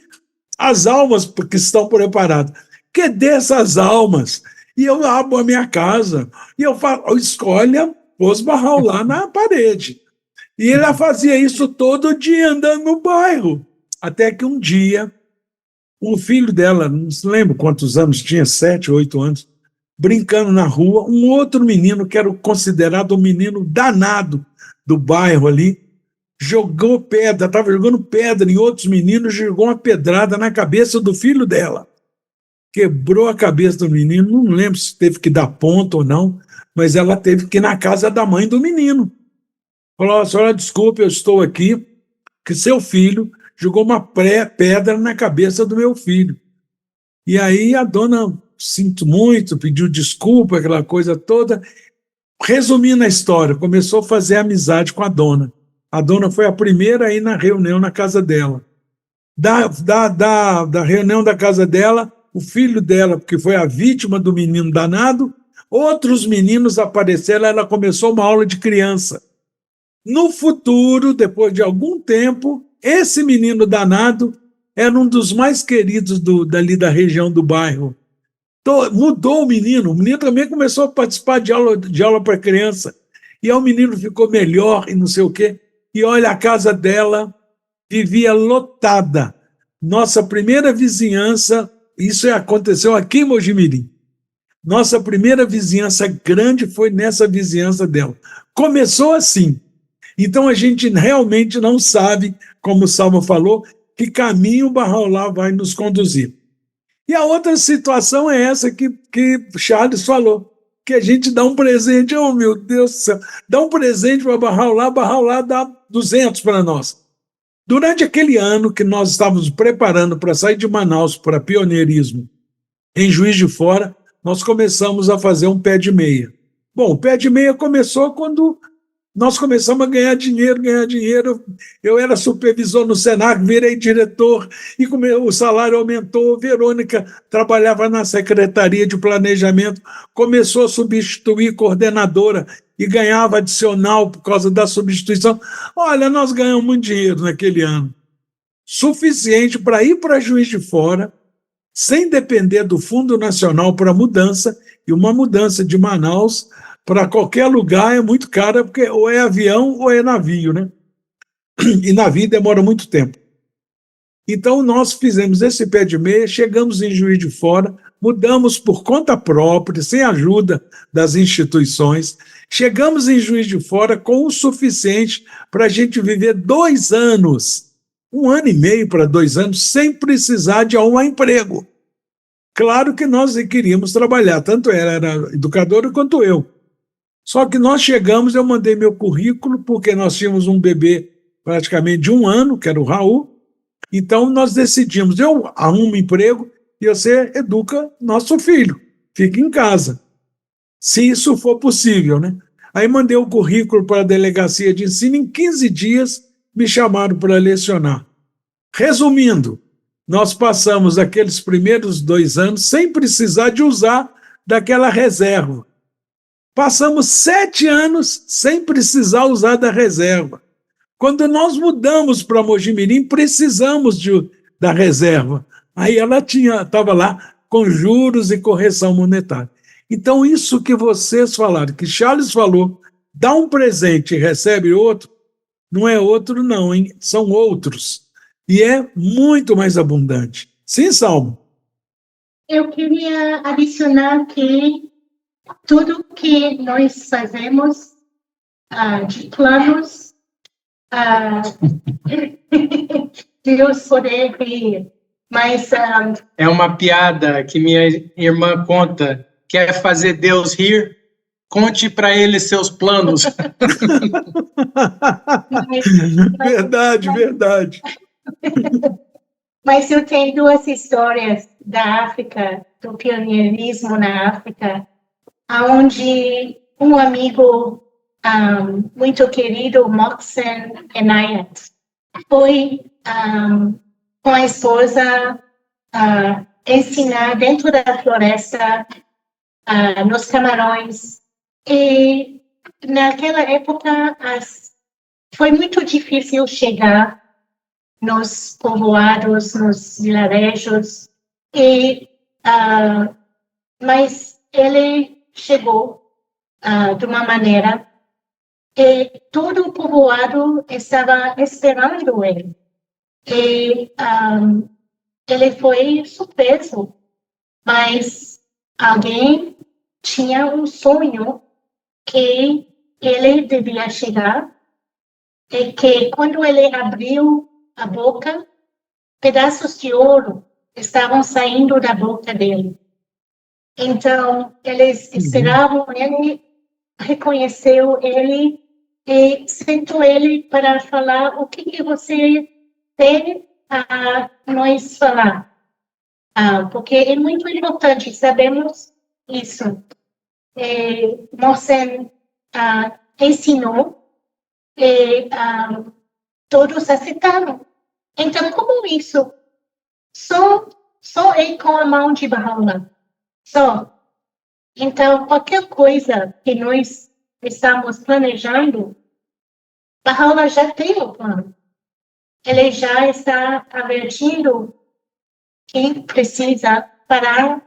as almas que estão preparadas. Cadê essas almas? E eu abro a minha casa e eu falo, escolha, pôs barral lá na parede. E ela fazia isso todo dia andando no bairro. Até que um dia, o filho dela, não se lembro quantos anos tinha, 7, 8 anos, brincando na rua, um outro menino, que era considerado um menino danado do bairro ali, jogou pedra, estava jogando pedra em outros meninos, jogou uma pedrada na cabeça do filho dela. Quebrou a cabeça do menino, não lembro se teve que dar ponto ou não, mas ela teve que ir na casa da mãe do menino. Falou, senhora, desculpe, eu estou aqui, que seu filho jogou uma pedra na cabeça do meu filho. E aí a dona, sinto muito, pediu desculpa, aquela coisa toda. Resumindo a história, começou a fazer amizade com a dona. A dona foi a primeira a ir na reunião na casa dela. Da reunião da casa dela, o filho dela, que foi a vítima do menino danado, outros meninos apareceram, ela começou uma aula de criança. No futuro, depois de algum tempo, esse menino danado era um dos mais queridos dali da região do bairro. Mudou o menino também começou a participar de aula para criança. E aí o menino ficou melhor e não sei o quê. E olha, a casa dela vivia lotada. Nossa primeira vizinhança, isso aconteceu aqui em Mojimirim. Nossa primeira vizinhança grande foi nessa vizinhança dela. Começou assim. Então a gente realmente não sabe, como o Salmo falou, que caminho o barral lá vai nos conduzir. E a outra situação é essa que Charles falou, que a gente dá um presente, oh meu Deus do céu, dá um presente para barral lá dá 200 para nós. Durante aquele ano que nós estávamos preparando para sair de Manaus para pioneirismo em Juiz de Fora, nós começamos a fazer um pé de meia. Bom, o pé de meia começou quando nós começamos a ganhar dinheiro. Eu era supervisor no Senac, virei diretor e o salário aumentou. Verônica trabalhava na Secretaria de Planejamento, começou a substituir coordenadora e ganhava adicional por causa da substituição. Olha, nós ganhamos muito dinheiro naquele ano. Suficiente para ir para Juiz de Fora, sem depender do Fundo Nacional para mudança, e uma mudança de Manaus para qualquer lugar é muito cara, porque ou é avião ou é navio, né? E navio demora muito tempo. Então, nós fizemos esse pé de meia, chegamos em Juiz de Fora, mudamos por conta própria, sem ajuda das instituições, chegamos em Juiz de Fora com o suficiente para a gente viver 2 anos, 1 ano e meio para 2 anos, sem precisar de um emprego. Claro que nós queríamos trabalhar, tanto ela era educadora quanto eu. Só que nós chegamos, eu mandei meu currículo, porque nós tínhamos um bebê praticamente de 1 ano, que era o Raul, então nós decidimos, eu arrumo emprego e você educa nosso filho, fica em casa, se isso for possível, né? Aí mandei o currículo para a delegacia de ensino, em 15 dias me chamaram para lecionar. Resumindo, nós passamos aqueles primeiros 2 anos sem precisar de usar daquela reserva. Passamos 7 anos sem precisar usar da reserva. Quando nós mudamos para Mojimirim, precisamos da reserva. Aí ela estava lá com juros e correção monetária. Então, isso que vocês falaram, que Charles falou, dá um presente e recebe outro, não é outro não, hein? São outros. E é muito mais abundante. Sim, Salmo? Eu queria adicionar que tudo que nós fazemos de planos, Deus poder rir. Mas é uma piada que minha irmã conta. Quer fazer Deus rir? Conte para ele seus planos. Verdade. Mas eu tenho duas histórias da África, do pioneirismo na África, onde um amigo muito querido, Moxen Enayat, foi com a esposa ensinar dentro da floresta, nos Camarões. E naquela época foi muito difícil chegar nos povoados, nos vilarejos, mas ele chegou de uma maneira e todo o povoado estava esperando ele. E ele foi surpreso, mas alguém tinha um sonho que ele devia chegar e que quando ele abriu a boca, pedaços de ouro estavam saindo da boca dele. Então, eles esperavam, ele reconheceu ele e sentou ele para falar o que você tem a nos falar. Porque é muito importante, sabemos isso. Mosen ensinou e todos aceitaram. Então, como isso? Só é com a mão de Baha'u'lláh. Só. Então, qualquer coisa que nós estamos planejando, Baha'u'lláh já tem o plano. Ele já está avertindo quem precisa para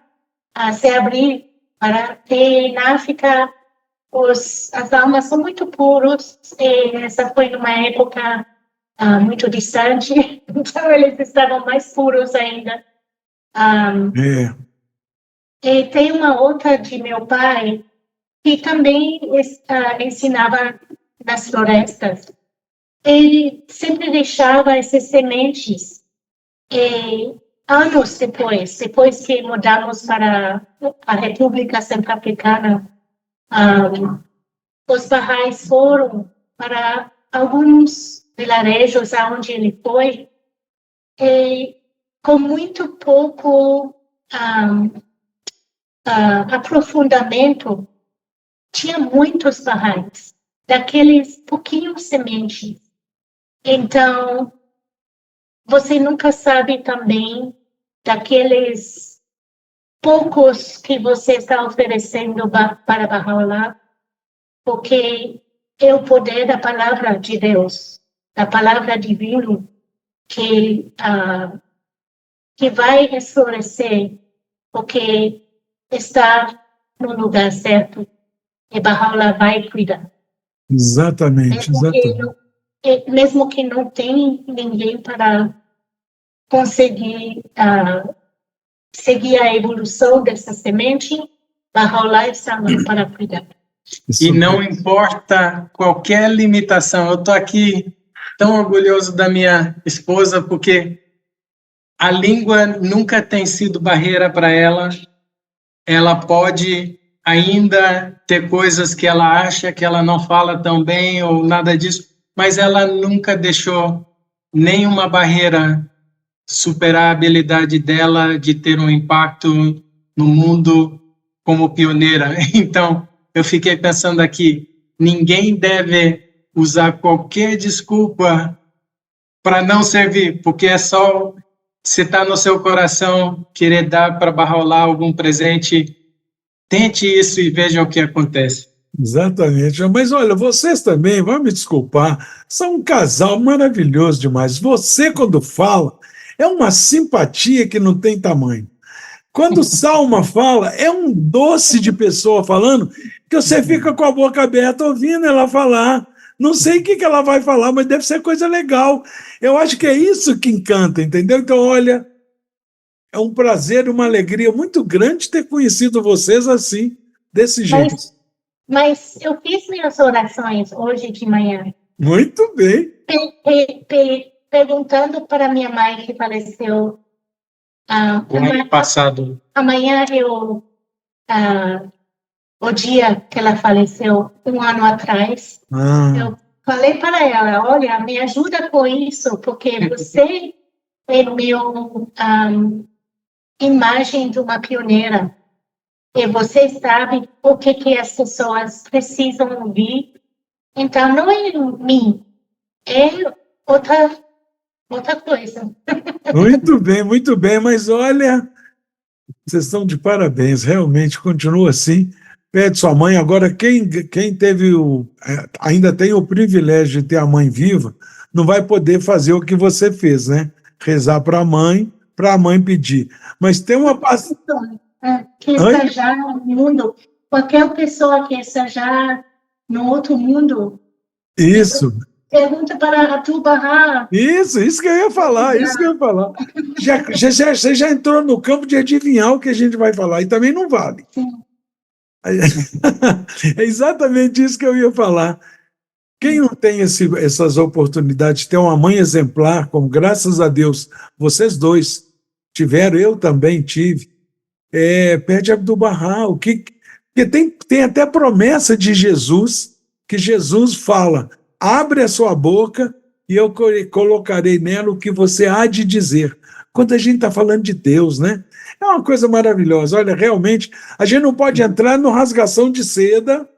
se abrir, para ter na África as almas são muito puras, e essa foi uma época muito distante, então eles estavam mais puros ainda. E tem uma outra de meu pai, que também ensinava nas florestas. Ele sempre deixava essas sementes, e anos depois que mudamos para a República Centro-Africana, os Baha'is foram para alguns vilarejos onde ele foi, e com muito pouco aprofundamento, tinha muitos Baha'is, daqueles pouquinhos sementes. Então, você nunca sabe também daqueles poucos que você está oferecendo para Baha'u'lláh, porque é o poder da palavra de Deus, da palavra divina, que vai esclarecer, porque está no lugar certo e Baha'u'lláh vai cuidar. Exatamente. Mesmo que não tem ninguém para conseguir seguir a evolução dessa semente, Baha'u'lláh está lá para cuidar. E não importa qualquer limitação. Eu estou aqui tão orgulhoso da minha esposa, porque a língua nunca tem sido barreira para ela. Ela pode ainda ter coisas que ela acha que ela não fala tão bem ou nada disso, mas ela nunca deixou nenhuma barreira superar a habilidade dela de ter um impacto no mundo como pioneira. Então, eu fiquei pensando aqui, ninguém deve usar qualquer desculpa para não servir, porque é só, se está no seu coração, querer dar para Baha'u'lláh algum presente, tente isso e veja o que acontece. Exatamente. Mas olha, vocês também, vão me desculpar, são um casal maravilhoso demais. Você, quando fala, é uma simpatia que não tem tamanho. Quando Salma fala, é um doce de pessoa falando, que você fica com a boca aberta ouvindo ela falar. Não sei o que ela vai falar, mas deve ser coisa legal. Eu acho que é isso que encanta, entendeu? Então, olha, é um prazer e uma alegria muito grande ter conhecido vocês assim, desse jeito. Mas eu fiz minhas orações hoje de manhã. Muito bem. Perguntando para minha mãe que faleceu O ano passado. Amanhã o dia que ela faleceu, 1 ano atrás, eu falei para ela, olha, me ajuda com isso, porque você é meu imagem de uma pioneira. E você sabe o que as pessoas precisam ouvir. Então, não é mim, é outra coisa. Muito bem, mas olha, vocês estão de parabéns, realmente, continua assim. Pede sua mãe. Agora, quem teve ainda tem o privilégio de ter a mãe viva, não vai poder fazer o que você fez, né? Rezar para a mãe pedir. Mas tem uma que esteja no mundo, qualquer pessoa que esteja no outro mundo. Isso. Pergunta para Abdu'l-Bahá. Isso que eu ia falar, Você já entrou no campo de adivinhar o que a gente vai falar, e também não vale. Sim. É exatamente isso que eu ia falar. Quem não tem essas oportunidades de ter uma mãe exemplar, como graças a Deus vocês dois tiveram, eu também tive, pede Abdu'l-Bahá, porque tem até promessa de Jesus, que Jesus fala, abre a sua boca e eu colocarei nela o que você há de dizer. Quando a gente está falando de Deus, né? É uma coisa maravilhosa. Olha, realmente, a gente não pode entrar no rasgação de seda,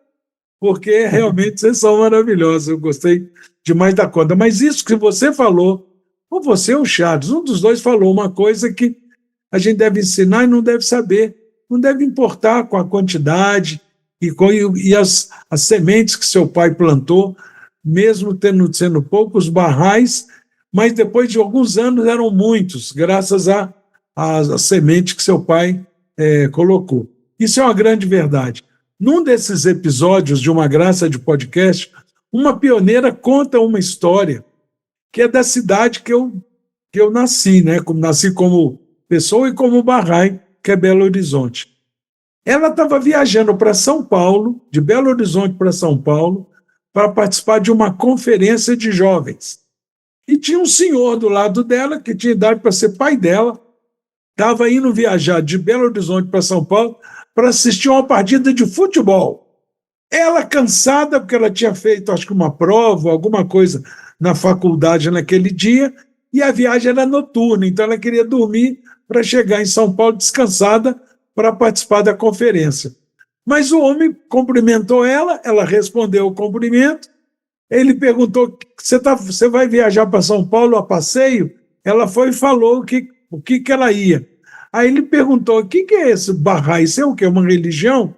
porque realmente vocês são maravilhosos. Eu gostei demais da conta. Mas isso que você falou, ou você ou o Charles, um dos dois falou uma coisa que a gente deve ensinar e não deve saber. Não deve importar com a quantidade e as sementes que seu pai plantou, mesmo sendo poucos barrais, mas depois de alguns anos eram muitos, graças à semente que seu pai colocou. Isso é uma grande verdade. Num desses episódios de Uma Graça de Podcast, uma pioneira conta uma história que é da cidade que eu nasci, né? Nasci como pessoa e como Bahá'í, que é Belo Horizonte. Ela estava viajando para São Paulo, de Belo Horizonte para São Paulo, para participar de uma conferência de jovens. E tinha um senhor do lado dela, que tinha idade para ser pai dela, estava indo viajar de Belo Horizonte para São Paulo para assistir uma partida de futebol. Ela, cansada, porque ela tinha feito, acho que uma prova, alguma coisa na faculdade naquele dia, e a viagem era noturna, então ela queria dormir para chegar em São Paulo descansada para participar da conferência. Mas o homem cumprimentou ela respondeu o cumprimento, ele perguntou, você vai viajar para São Paulo a passeio? Ela foi e falou o que ela ia. Aí ele perguntou, o que é esse Bahá'í? Isso é o quê? Uma religião?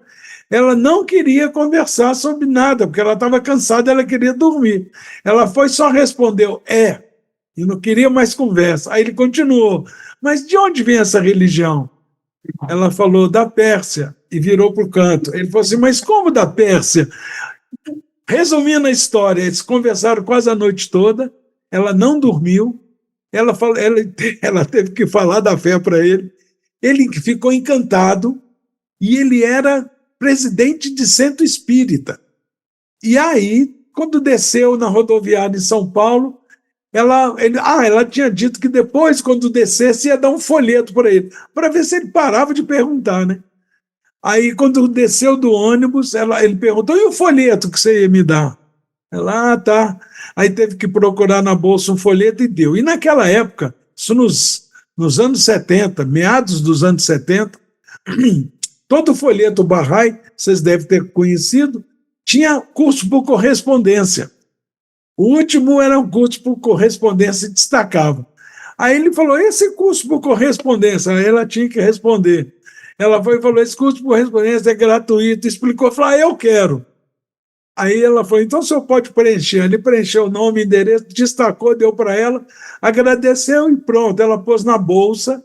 Ela não queria conversar sobre nada, porque ela estava cansada, ela queria dormir. Ela só respondeu, e não queria mais conversa. Aí ele continuou, mas de onde vem essa religião? Ela falou, da Pérsia, e virou para o canto. Ele falou assim, mas como da Pérsia? Resumindo a história, eles conversaram quase a noite toda, ela não dormiu, ela teve que falar da fé para ele ficou encantado, e ele era presidente de centro espírita. E aí, quando desceu na rodoviária em São Paulo, ela tinha dito que depois, quando descesse, ia dar um folheto para ele, para ver se ele parava de perguntar, né? Aí, quando desceu do ônibus, ele perguntou, e o folheto que você ia me dar? Ela, tá. Aí teve que procurar na bolsa um folheto e deu. E naquela época, isso nos anos 70, meados dos anos 70, todo folheto Bahá'í, vocês devem ter conhecido, tinha curso por correspondência. O último era um curso por correspondência e destacava. Aí ele falou, esse curso por correspondência, aí ela tinha que responder. Ela foi e falou, esse curso por correspondência é gratuito, explicou, falou, eu quero. Aí ela falou, então o senhor pode preencher. Ele preencheu o nome, endereço, destacou, deu para ela, agradeceu e pronto. Ela pôs na bolsa,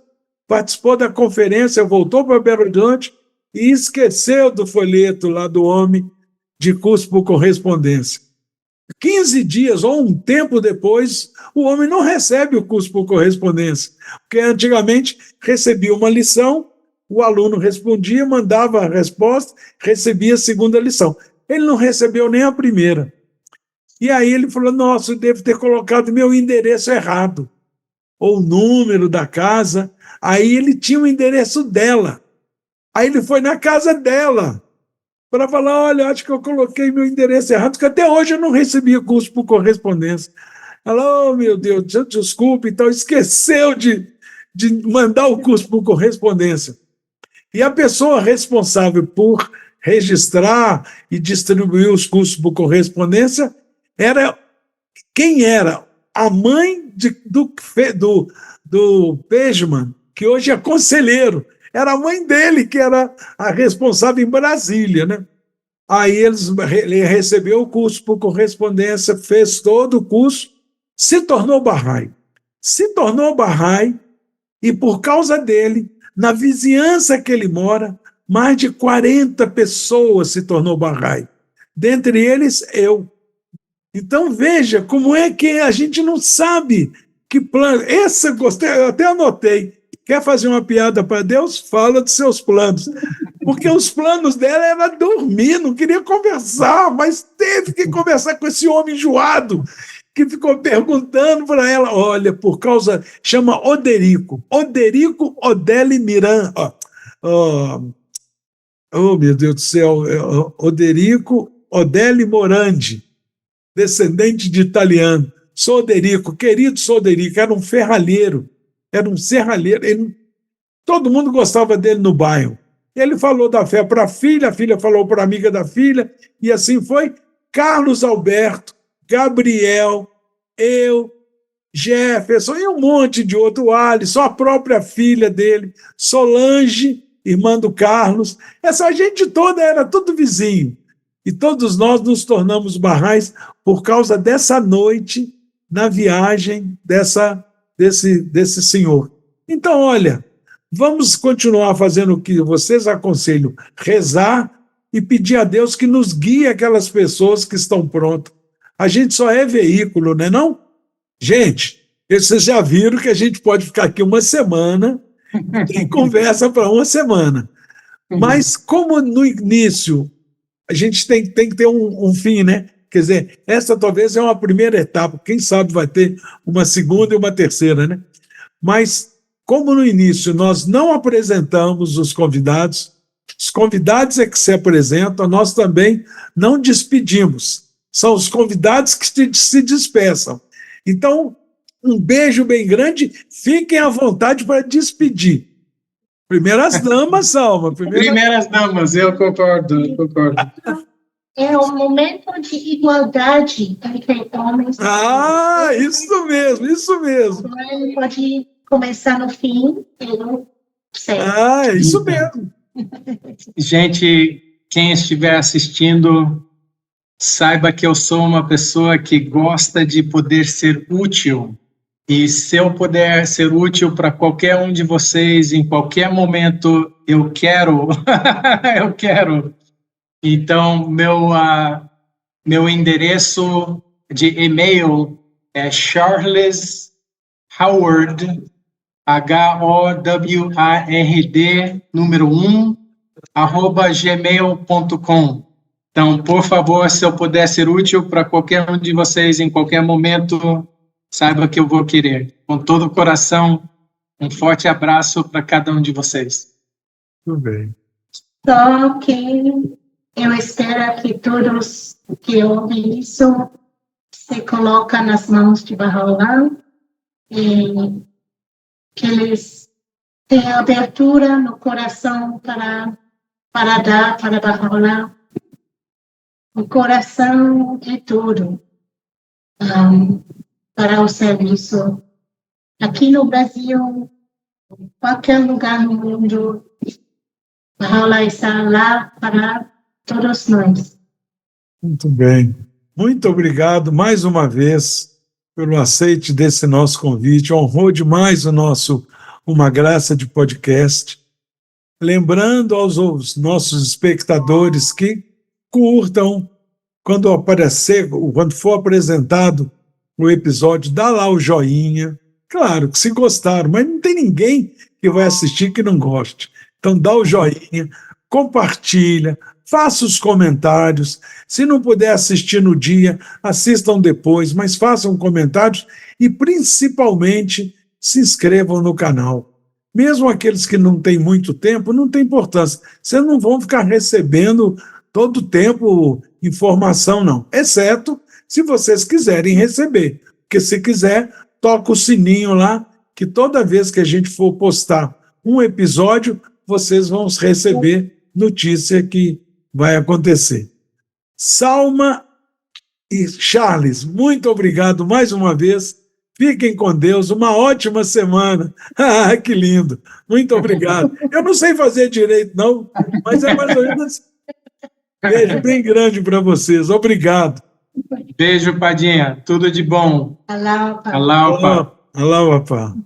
participou da conferência, voltou para Belo Horizonte e esqueceu do folheto lá do homem de curso por correspondência. 15 dias ou um tempo depois, o homem não recebe o curso por correspondência, porque antigamente recebia uma lição o aluno respondia, mandava a resposta, recebia a segunda lição. Ele não recebeu nem a primeira. E aí ele falou, nossa, eu devo ter colocado meu endereço errado, ou o número da casa. Aí ele tinha o endereço dela. Aí ele foi na casa dela para falar, olha, acho que eu coloquei meu endereço errado, porque até hoje eu não recebia curso por correspondência. Ela, oh, meu Deus, desculpe, então esqueceu de mandar o curso por correspondência. E a pessoa responsável por registrar e distribuir os cursos por correspondência era quem era a mãe do Pejman, que hoje é conselheiro. Era a mãe dele que era a responsável em Brasília, né? Aí ele recebeu o curso por correspondência, fez todo o curso, se tornou Bahá'í. Se tornou Bahá'í e, por causa dele, na vizinhança que ele mora, mais de 40 pessoas se tornou Bahá'í. Dentre eles, eu. Então, veja como é que a gente não sabe que plano. Esse eu gostei, eu até anotei. Quer fazer uma piada para Deus? Fala dos seus planos. Porque os planos dela era dormir, não queria conversar, mas teve que conversar com esse homem enjoado, que ficou perguntando para ela, olha, por causa, chama Oderico Odeli Miran, oh, meu Deus do céu, Oderico Odeli Morandi, descendente de italiano, Soderico, querido Soderico, era um ferralheiro, todo mundo gostava dele no bairro. Ele falou da fé para a filha falou para a amiga da filha, e assim foi. Carlos Alberto, Gabriel, eu, Jefferson e um monte de outro, Alisson, a própria filha dele, Solange, irmã do Carlos. Essa gente toda era tudo vizinho. E todos nós nos tornamos Bahá'ís por causa dessa noite na viagem desse senhor. Então, olha, vamos continuar fazendo o que vocês aconselham, rezar e pedir a Deus que nos guie aquelas pessoas que estão prontas. A gente só é veículo, não é não? Gente, vocês já viram que a gente pode ficar aqui uma semana, tem conversa para uma semana. Mas como no início a gente tem que ter um fim, né? Quer dizer, essa talvez é uma primeira etapa, quem sabe vai ter uma segunda e uma terceira, né? Mas como no início nós não apresentamos os convidados é que se apresentam, nós também não despedimos. São os convidados que se despeçam. Então, um beijo bem grande, fiquem à vontade para despedir. Primeiras damas, Salma. Primeiras damas, eu concordo. É um momento de igualdade entre homens e mulheres. Isso mesmo. Ele pode começar no fim, eu sei. É isso mesmo. Gente, quem estiver assistindo, saiba que eu sou uma pessoa que gosta de poder ser útil. E se eu puder ser útil para qualquer um de vocês, em qualquer momento, eu quero. Eu quero. Então, meu endereço de e-mail é Charles Howard, HOWARD, número 1, @gmail.com. Então, por favor, se eu puder ser útil para qualquer um de vocês em qualquer momento, saiba que eu vou querer. Com todo o coração, um forte abraço para cada um de vocês. Tudo bem. Só que eu espero que todos que ouvem isso se colocam nas mãos de Baha'u'lláh e que eles tenham abertura no coração para dar para Baha'u'lláh. O coração é tudo para o serviço. Aqui no Brasil, em qualquer lugar no mundo, Baha'u'lláh está lá para todos nós. Muito bem. Muito obrigado mais uma vez pelo aceite desse nosso convite. Honrou demais o nosso Uma Graça de Podcast. Lembrando aos nossos espectadores que curtam, quando for apresentado o episódio, dá lá o joinha. Claro que se gostaram, mas não tem ninguém que vai assistir que não goste. Então, dá o joinha, compartilha, faça os comentários. Se não puder assistir no dia, assistam depois, mas façam comentários e, principalmente, se inscrevam no canal. Mesmo aqueles que não têm muito tempo, não tem importância. Vocês não vão ficar recebendo todo o tempo informação, não. Exceto se vocês quiserem receber. Porque se quiser, toca o sininho lá, que toda vez que a gente for postar um episódio, vocês vão receber notícia que vai acontecer. Salma e Charles, muito obrigado mais uma vez. Fiquem com Deus, uma ótima semana. Ah, que lindo. Muito obrigado. Eu não sei fazer direito, não, mas é mais ou menos. Beijo bem grande para vocês. Obrigado. Beijo, Padinha. Tudo de bom. Alá, Alá, Alá, papá.